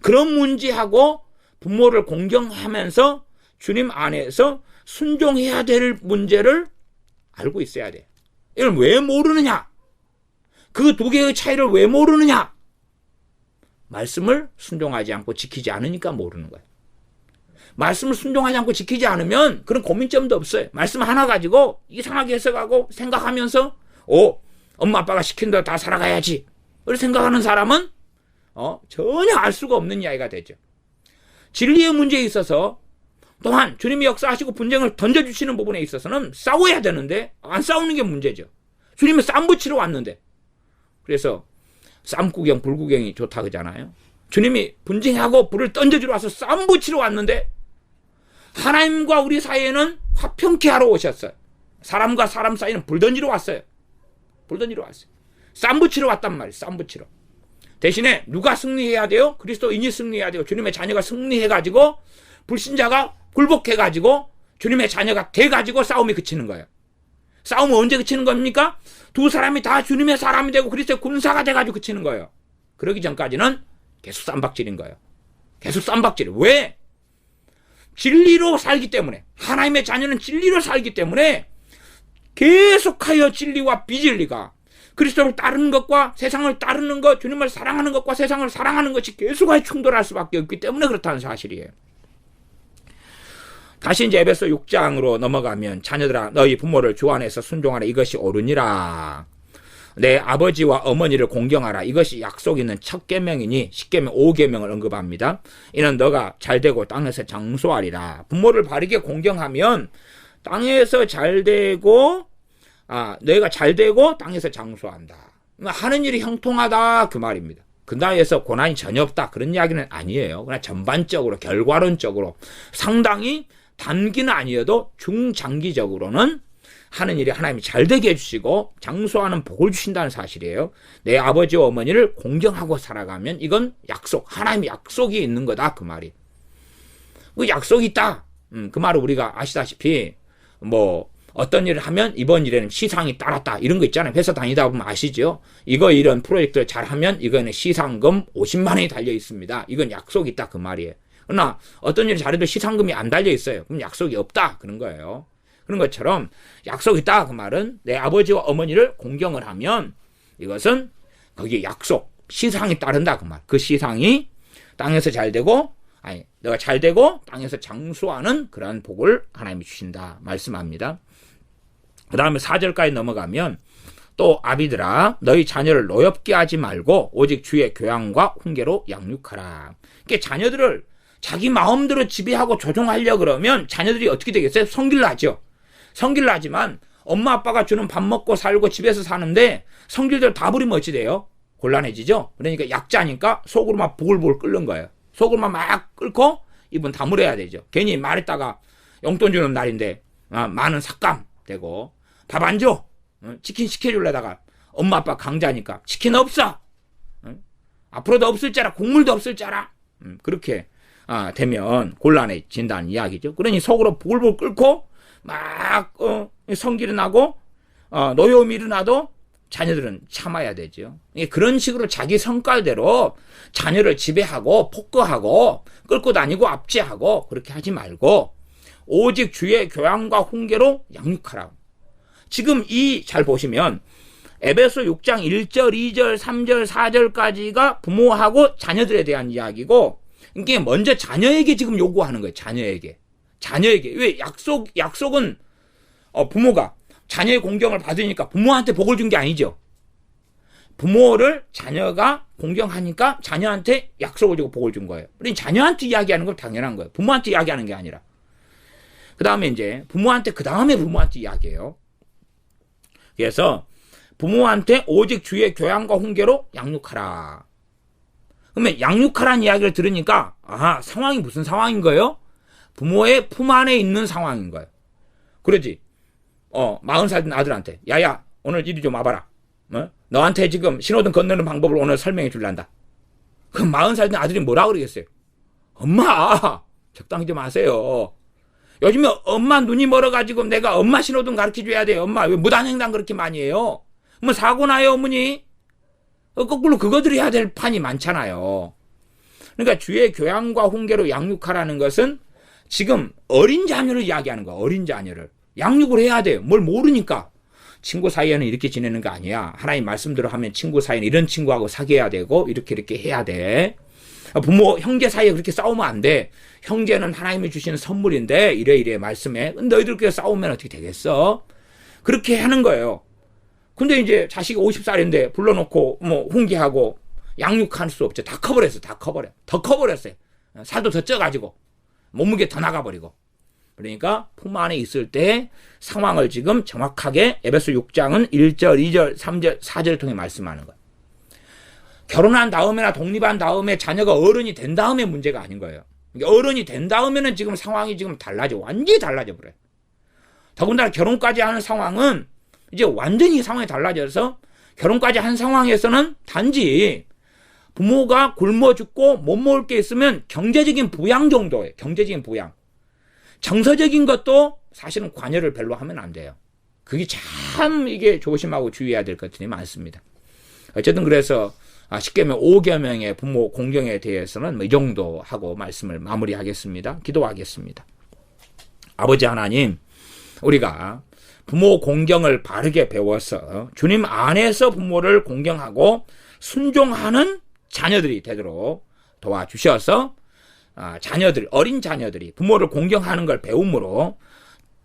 그런 문제하고 부모를 공경하면서 주님 안에서 순종해야 될 문제를 알고 있어야 돼. 이걸 왜 모르느냐? 그 두 개의 차이를 왜 모르느냐? 말씀을 순종하지 않고 지키지 않으니까 모르는 거예요. 말씀을 순종하지 않고 지키지 않으면 그런 고민점도 없어요. 말씀 하나 가지고 이상하게 해석하고 생각하면서 엄마 아빠가 시킨 대로 다 살아가야지 이렇게 생각하는 사람은 전혀 알 수가 없는 이야기가 되죠. 진리의 문제에 있어서 또한 주님이 역사하시고 분쟁을 던져주시는 부분에 있어서는 싸워야 되는데 안 싸우는 게 문제죠. 주님이 쌈 붙이러 왔는데. 그래서 쌈구경 불구경이 좋다 그러잖아요. 주님이 분쟁하고 불을 던져주러 와서 쌈 붙이러 왔는데 하나님과 우리 사이에는 화평케 하러 오셨어요. 사람과 사람 사이는 불 던지러 왔어요. 불 던지러 왔어요. 쌈 붙이러 왔단 말이에요. 쌈 붙이러. 대신에 누가 승리해야 돼요? 그리스도인이 승리해야 돼요. 주님의 자녀가 승리해가지고 불신자가 굴복해가지고 주님의 자녀가 돼가지고 싸움이 그치는 거예요. 싸움은 언제 그치는 겁니까? 두 사람이 다 주님의 사람이 되고 그리스도의 군사가 돼가지고 그치는 거예요. 그러기 전까지는 계속 쌈박질인 거예요. 계속 쌈박질. 왜? 진리로 살기 때문에, 하나님의 자녀는 진리로 살기 때문에 계속하여 진리와 비진리가, 그리스도를 따르는 것과 세상을 따르는 것, 주님을 사랑하는 것과 세상을 사랑하는 것이 계속하여 충돌할 수밖에 없기 때문에 그렇다는 사실이에요. 다시 이제 에베소 6장으로 넘어가면, 자녀들아 너희 부모를 주 안에서 순종하라. 이것이 옳으니라. 내 아버지와 어머니를 공경하라. 이것이 약속 있는 첫 계명이니 10계명 5계명을 언급합니다. 이는 너가 잘되고 땅에서 장수하리라. 부모를 바르게 공경하면 땅에서 잘되고 너희가 잘되고 땅에서 장수한다. 하는 일이 형통하다 그 말입니다. 그 나라에서 고난이 전혀 없다 그런 이야기는 아니에요. 그냥 전반적으로 결과론적으로 상당히 단기는 아니어도 중장기적으로는 하는 일이 하나님이 잘되게 해주시고 장수하는 복을 주신다는 사실이에요. 내 아버지와 어머니를 공경하고 살아가면 이건 약속, 하나님의 약속이 있는 거다 그 말이. 그 약속이 있다. 그 말을 우리가 아시다시피 어떤 일을 하면 이번 일에는 시상이 따랐다 이런 거 있잖아요. 회사 다니다 보면 아시죠? 이런 프로젝트를 잘하면 이거는 시상금 50만 원이 달려 있습니다. 이건 약속이 있다 그 말이에요. 그러나 어떤 일을 잘해도 시상금이 안 달려 있어요. 그럼 약속이 없다 그런 거예요. 그런 것처럼 약속이 있다 그 말은 내 아버지와 어머니를 공경을 하면 이것은 거기에 약속, 시상이 따른다 그 말. 그 시상이 땅에서 잘되고 너가 잘되고 땅에서 장수하는 그러한 복을 하나님이 주신다 말씀합니다. 그 다음에 4절까지 넘어가면 또 아비들아 너희 자녀를 노엽게 하지 말고 오직 주의 교양과 훈계로 양육하라. 그러니까 자녀들을 자기 마음대로 지배하고 조종하려고 그러면 자녀들이 어떻게 되겠어요? 성질나죠. 성질나지만 엄마 아빠가 주는 밥 먹고 살고 집에서 사는데 성질대로 다 부리면 어찌 돼요? 곤란해지죠. 그러니까 약자니까 속으로 막 부글부글 끓는 거예요. 속으로만 막 끓고 입은 다물어야 되죠. 괜히 말했다가 용돈 주는 날인데 많은 삭감 되고 밥 안 줘. 치킨 시켜주려다가 엄마 아빠 강자니까 치킨 없어. 앞으로도 없을 줄 알아. 국물도 없을 줄 알아. 그렇게 되면 곤란해진다는 이야기죠. 그러니 속으로 부글부글 끓고 막 성질이 나고 노여움이 일어나도 자녀들은 참아야 되죠. 그런 식으로 자기 성깔대로 자녀를 지배하고 폭거하고 끌고 다니고 압제하고 그렇게 하지 말고 오직 주의 교양과 훈계로 양육하라고. 지금 잘 보시면 에베소 6장 1절, 2절, 3절, 4절까지가 부모하고 자녀들에 대한 이야기고, 이게 먼저 자녀에게 지금 요구하는 거예요. 자녀에게. 왜 약속은 부모가 자녀의 공경을 받으니까 부모한테 복을 준 게 아니죠. 부모를 자녀가 공경하니까 자녀한테 약속을 주고 복을 준 거예요. 그러니 자녀한테 이야기하는 건 당연한 거예요. 부모한테 이야기하는 게 아니라. 그 그 다음에 이제 부모한테 그 다음에 부모한테 이야기해요. 그래서 부모한테 오직 주의 교양과 훈계로 양육하라. 그러면 양육하라는 이야기를 들으니까 아하, 상황이 무슨 상황인 거예요? 부모의 품 안에 있는 상황인 거예요. 그러지. 40살 된 아들한테 야야 오늘 이리 좀 와봐라. 너한테 지금 신호등 건너는 방법을 오늘 설명해 줄란다. 그럼 40살 된 아들이 뭐라 그러겠어요? 엄마 적당히 좀 하세요. 요즘에 엄마 눈이 멀어가지고 내가 엄마 신호등 가르쳐줘야 돼요. 엄마 왜 무단횡단 그렇게 많이 해요? 뭐 사고 나요 어머니? 거꾸로 그거들이 해야 될 판이 많잖아요. 그러니까 주의 교양과 훈계로 양육하라는 것은 지금 어린 자녀를 이야기하는 거야. 어린 자녀를 양육을 해야 돼요. 뭘 모르니까. 친구 사이에는 이렇게 지내는 거 아니야. 하나님 말씀대로 하면 친구 사이는 이런 친구하고 사귀어야 되고 이렇게 해야 돼. 부모 형제 사이에 그렇게 싸우면 안 돼. 형제는 하나님이 주시는 선물인데 이래 말씀해. 너희들끼리 싸우면 어떻게 되겠어? 그렇게 하는 거예요. 근데 이제 자식이 50살인데 불러놓고 뭐 훈계하고 양육할 수 없죠. 다 커버렸어. 더 커버렸어요. 살도 더 쪄가지고 몸무게 더 나가버리고. 그러니까 품 안에 있을 때 상황을 지금 정확하게 에베소 6장은 1절, 2절, 3절, 4절을 통해 말씀하는 거예요. 결혼한 다음에나 독립한 다음에 자녀가 어른이 된 다음에 문제가 아닌 거예요. 어른이 된 다음에는 지금 상황이 지금 완전히 달라져 버려요. 더군다나 결혼까지 하는 상황은 이제 완전히 상황이 달라져서 결혼까지 한 상황에서는 단지 부모가 굶어 죽고 못 먹을 게 있으면 경제적인 부양 정도예요. 경제적인 부양. 정서적인 것도 사실은 관여를 별로 하면 안 돼요. 그게 참 이게 조심하고 주의해야 될 것들이 많습니다. 어쨌든 그래서 10계명 5계명의 부모 공경에 대해서는 이 정도 하고 말씀을 마무리하겠습니다. 기도하겠습니다. 아버지 하나님, 우리가 부모 공경을 바르게 배워서 주님 안에서 부모를 공경하고 순종하는 자녀들이 되도록 도와주셔서 어린 자녀들이 부모를 공경하는 걸 배움으로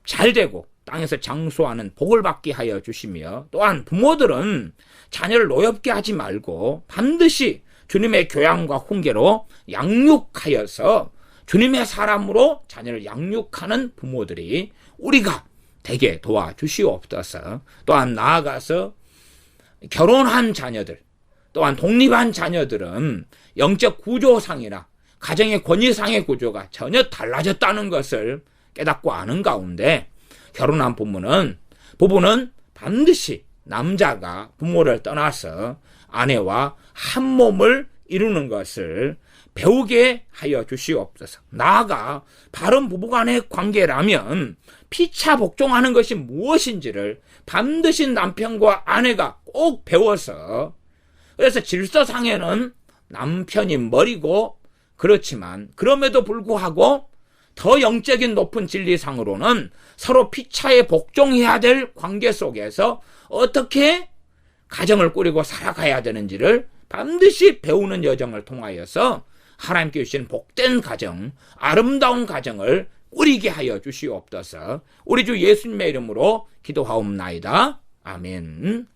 잘되고 땅에서 장수하는 복을 받게 하여 주시며, 또한 부모들은 자녀를 노엽게 하지 말고 반드시 주님의 교양과 훈계로 양육하여서 주님의 사람으로 자녀를 양육하는 부모들이 우리가 되게 도와주시옵소서. 또한 나아가서 결혼한 자녀들, 또한 독립한 자녀들은 영적 구조상이나 가정의 권위상의 구조가 전혀 달라졌다는 것을 깨닫고 아는 가운데 결혼한 부부는 반드시 남자가 부모를 떠나서 아내와 한 몸을 이루는 것을 배우게 하여 주시옵소서. 나아가 바른 부부간의 관계라면 피차 복종하는 것이 무엇인지를 반드시 남편과 아내가 꼭 배워서, 그래서 질서상에는 남편이 머리고, 그렇지만 그럼에도 불구하고 더 영적인 높은 진리상으로는 서로 피차에 복종해야 될 관계 속에서 어떻게 가정을 꾸리고 살아가야 되는지를 반드시 배우는 여정을 통하여서 하나님께 주신 복된 가정, 아름다운 가정을 꾸리게 하여 주시옵소서. 우리 주 예수님의 이름으로 기도하옵나이다. 아멘.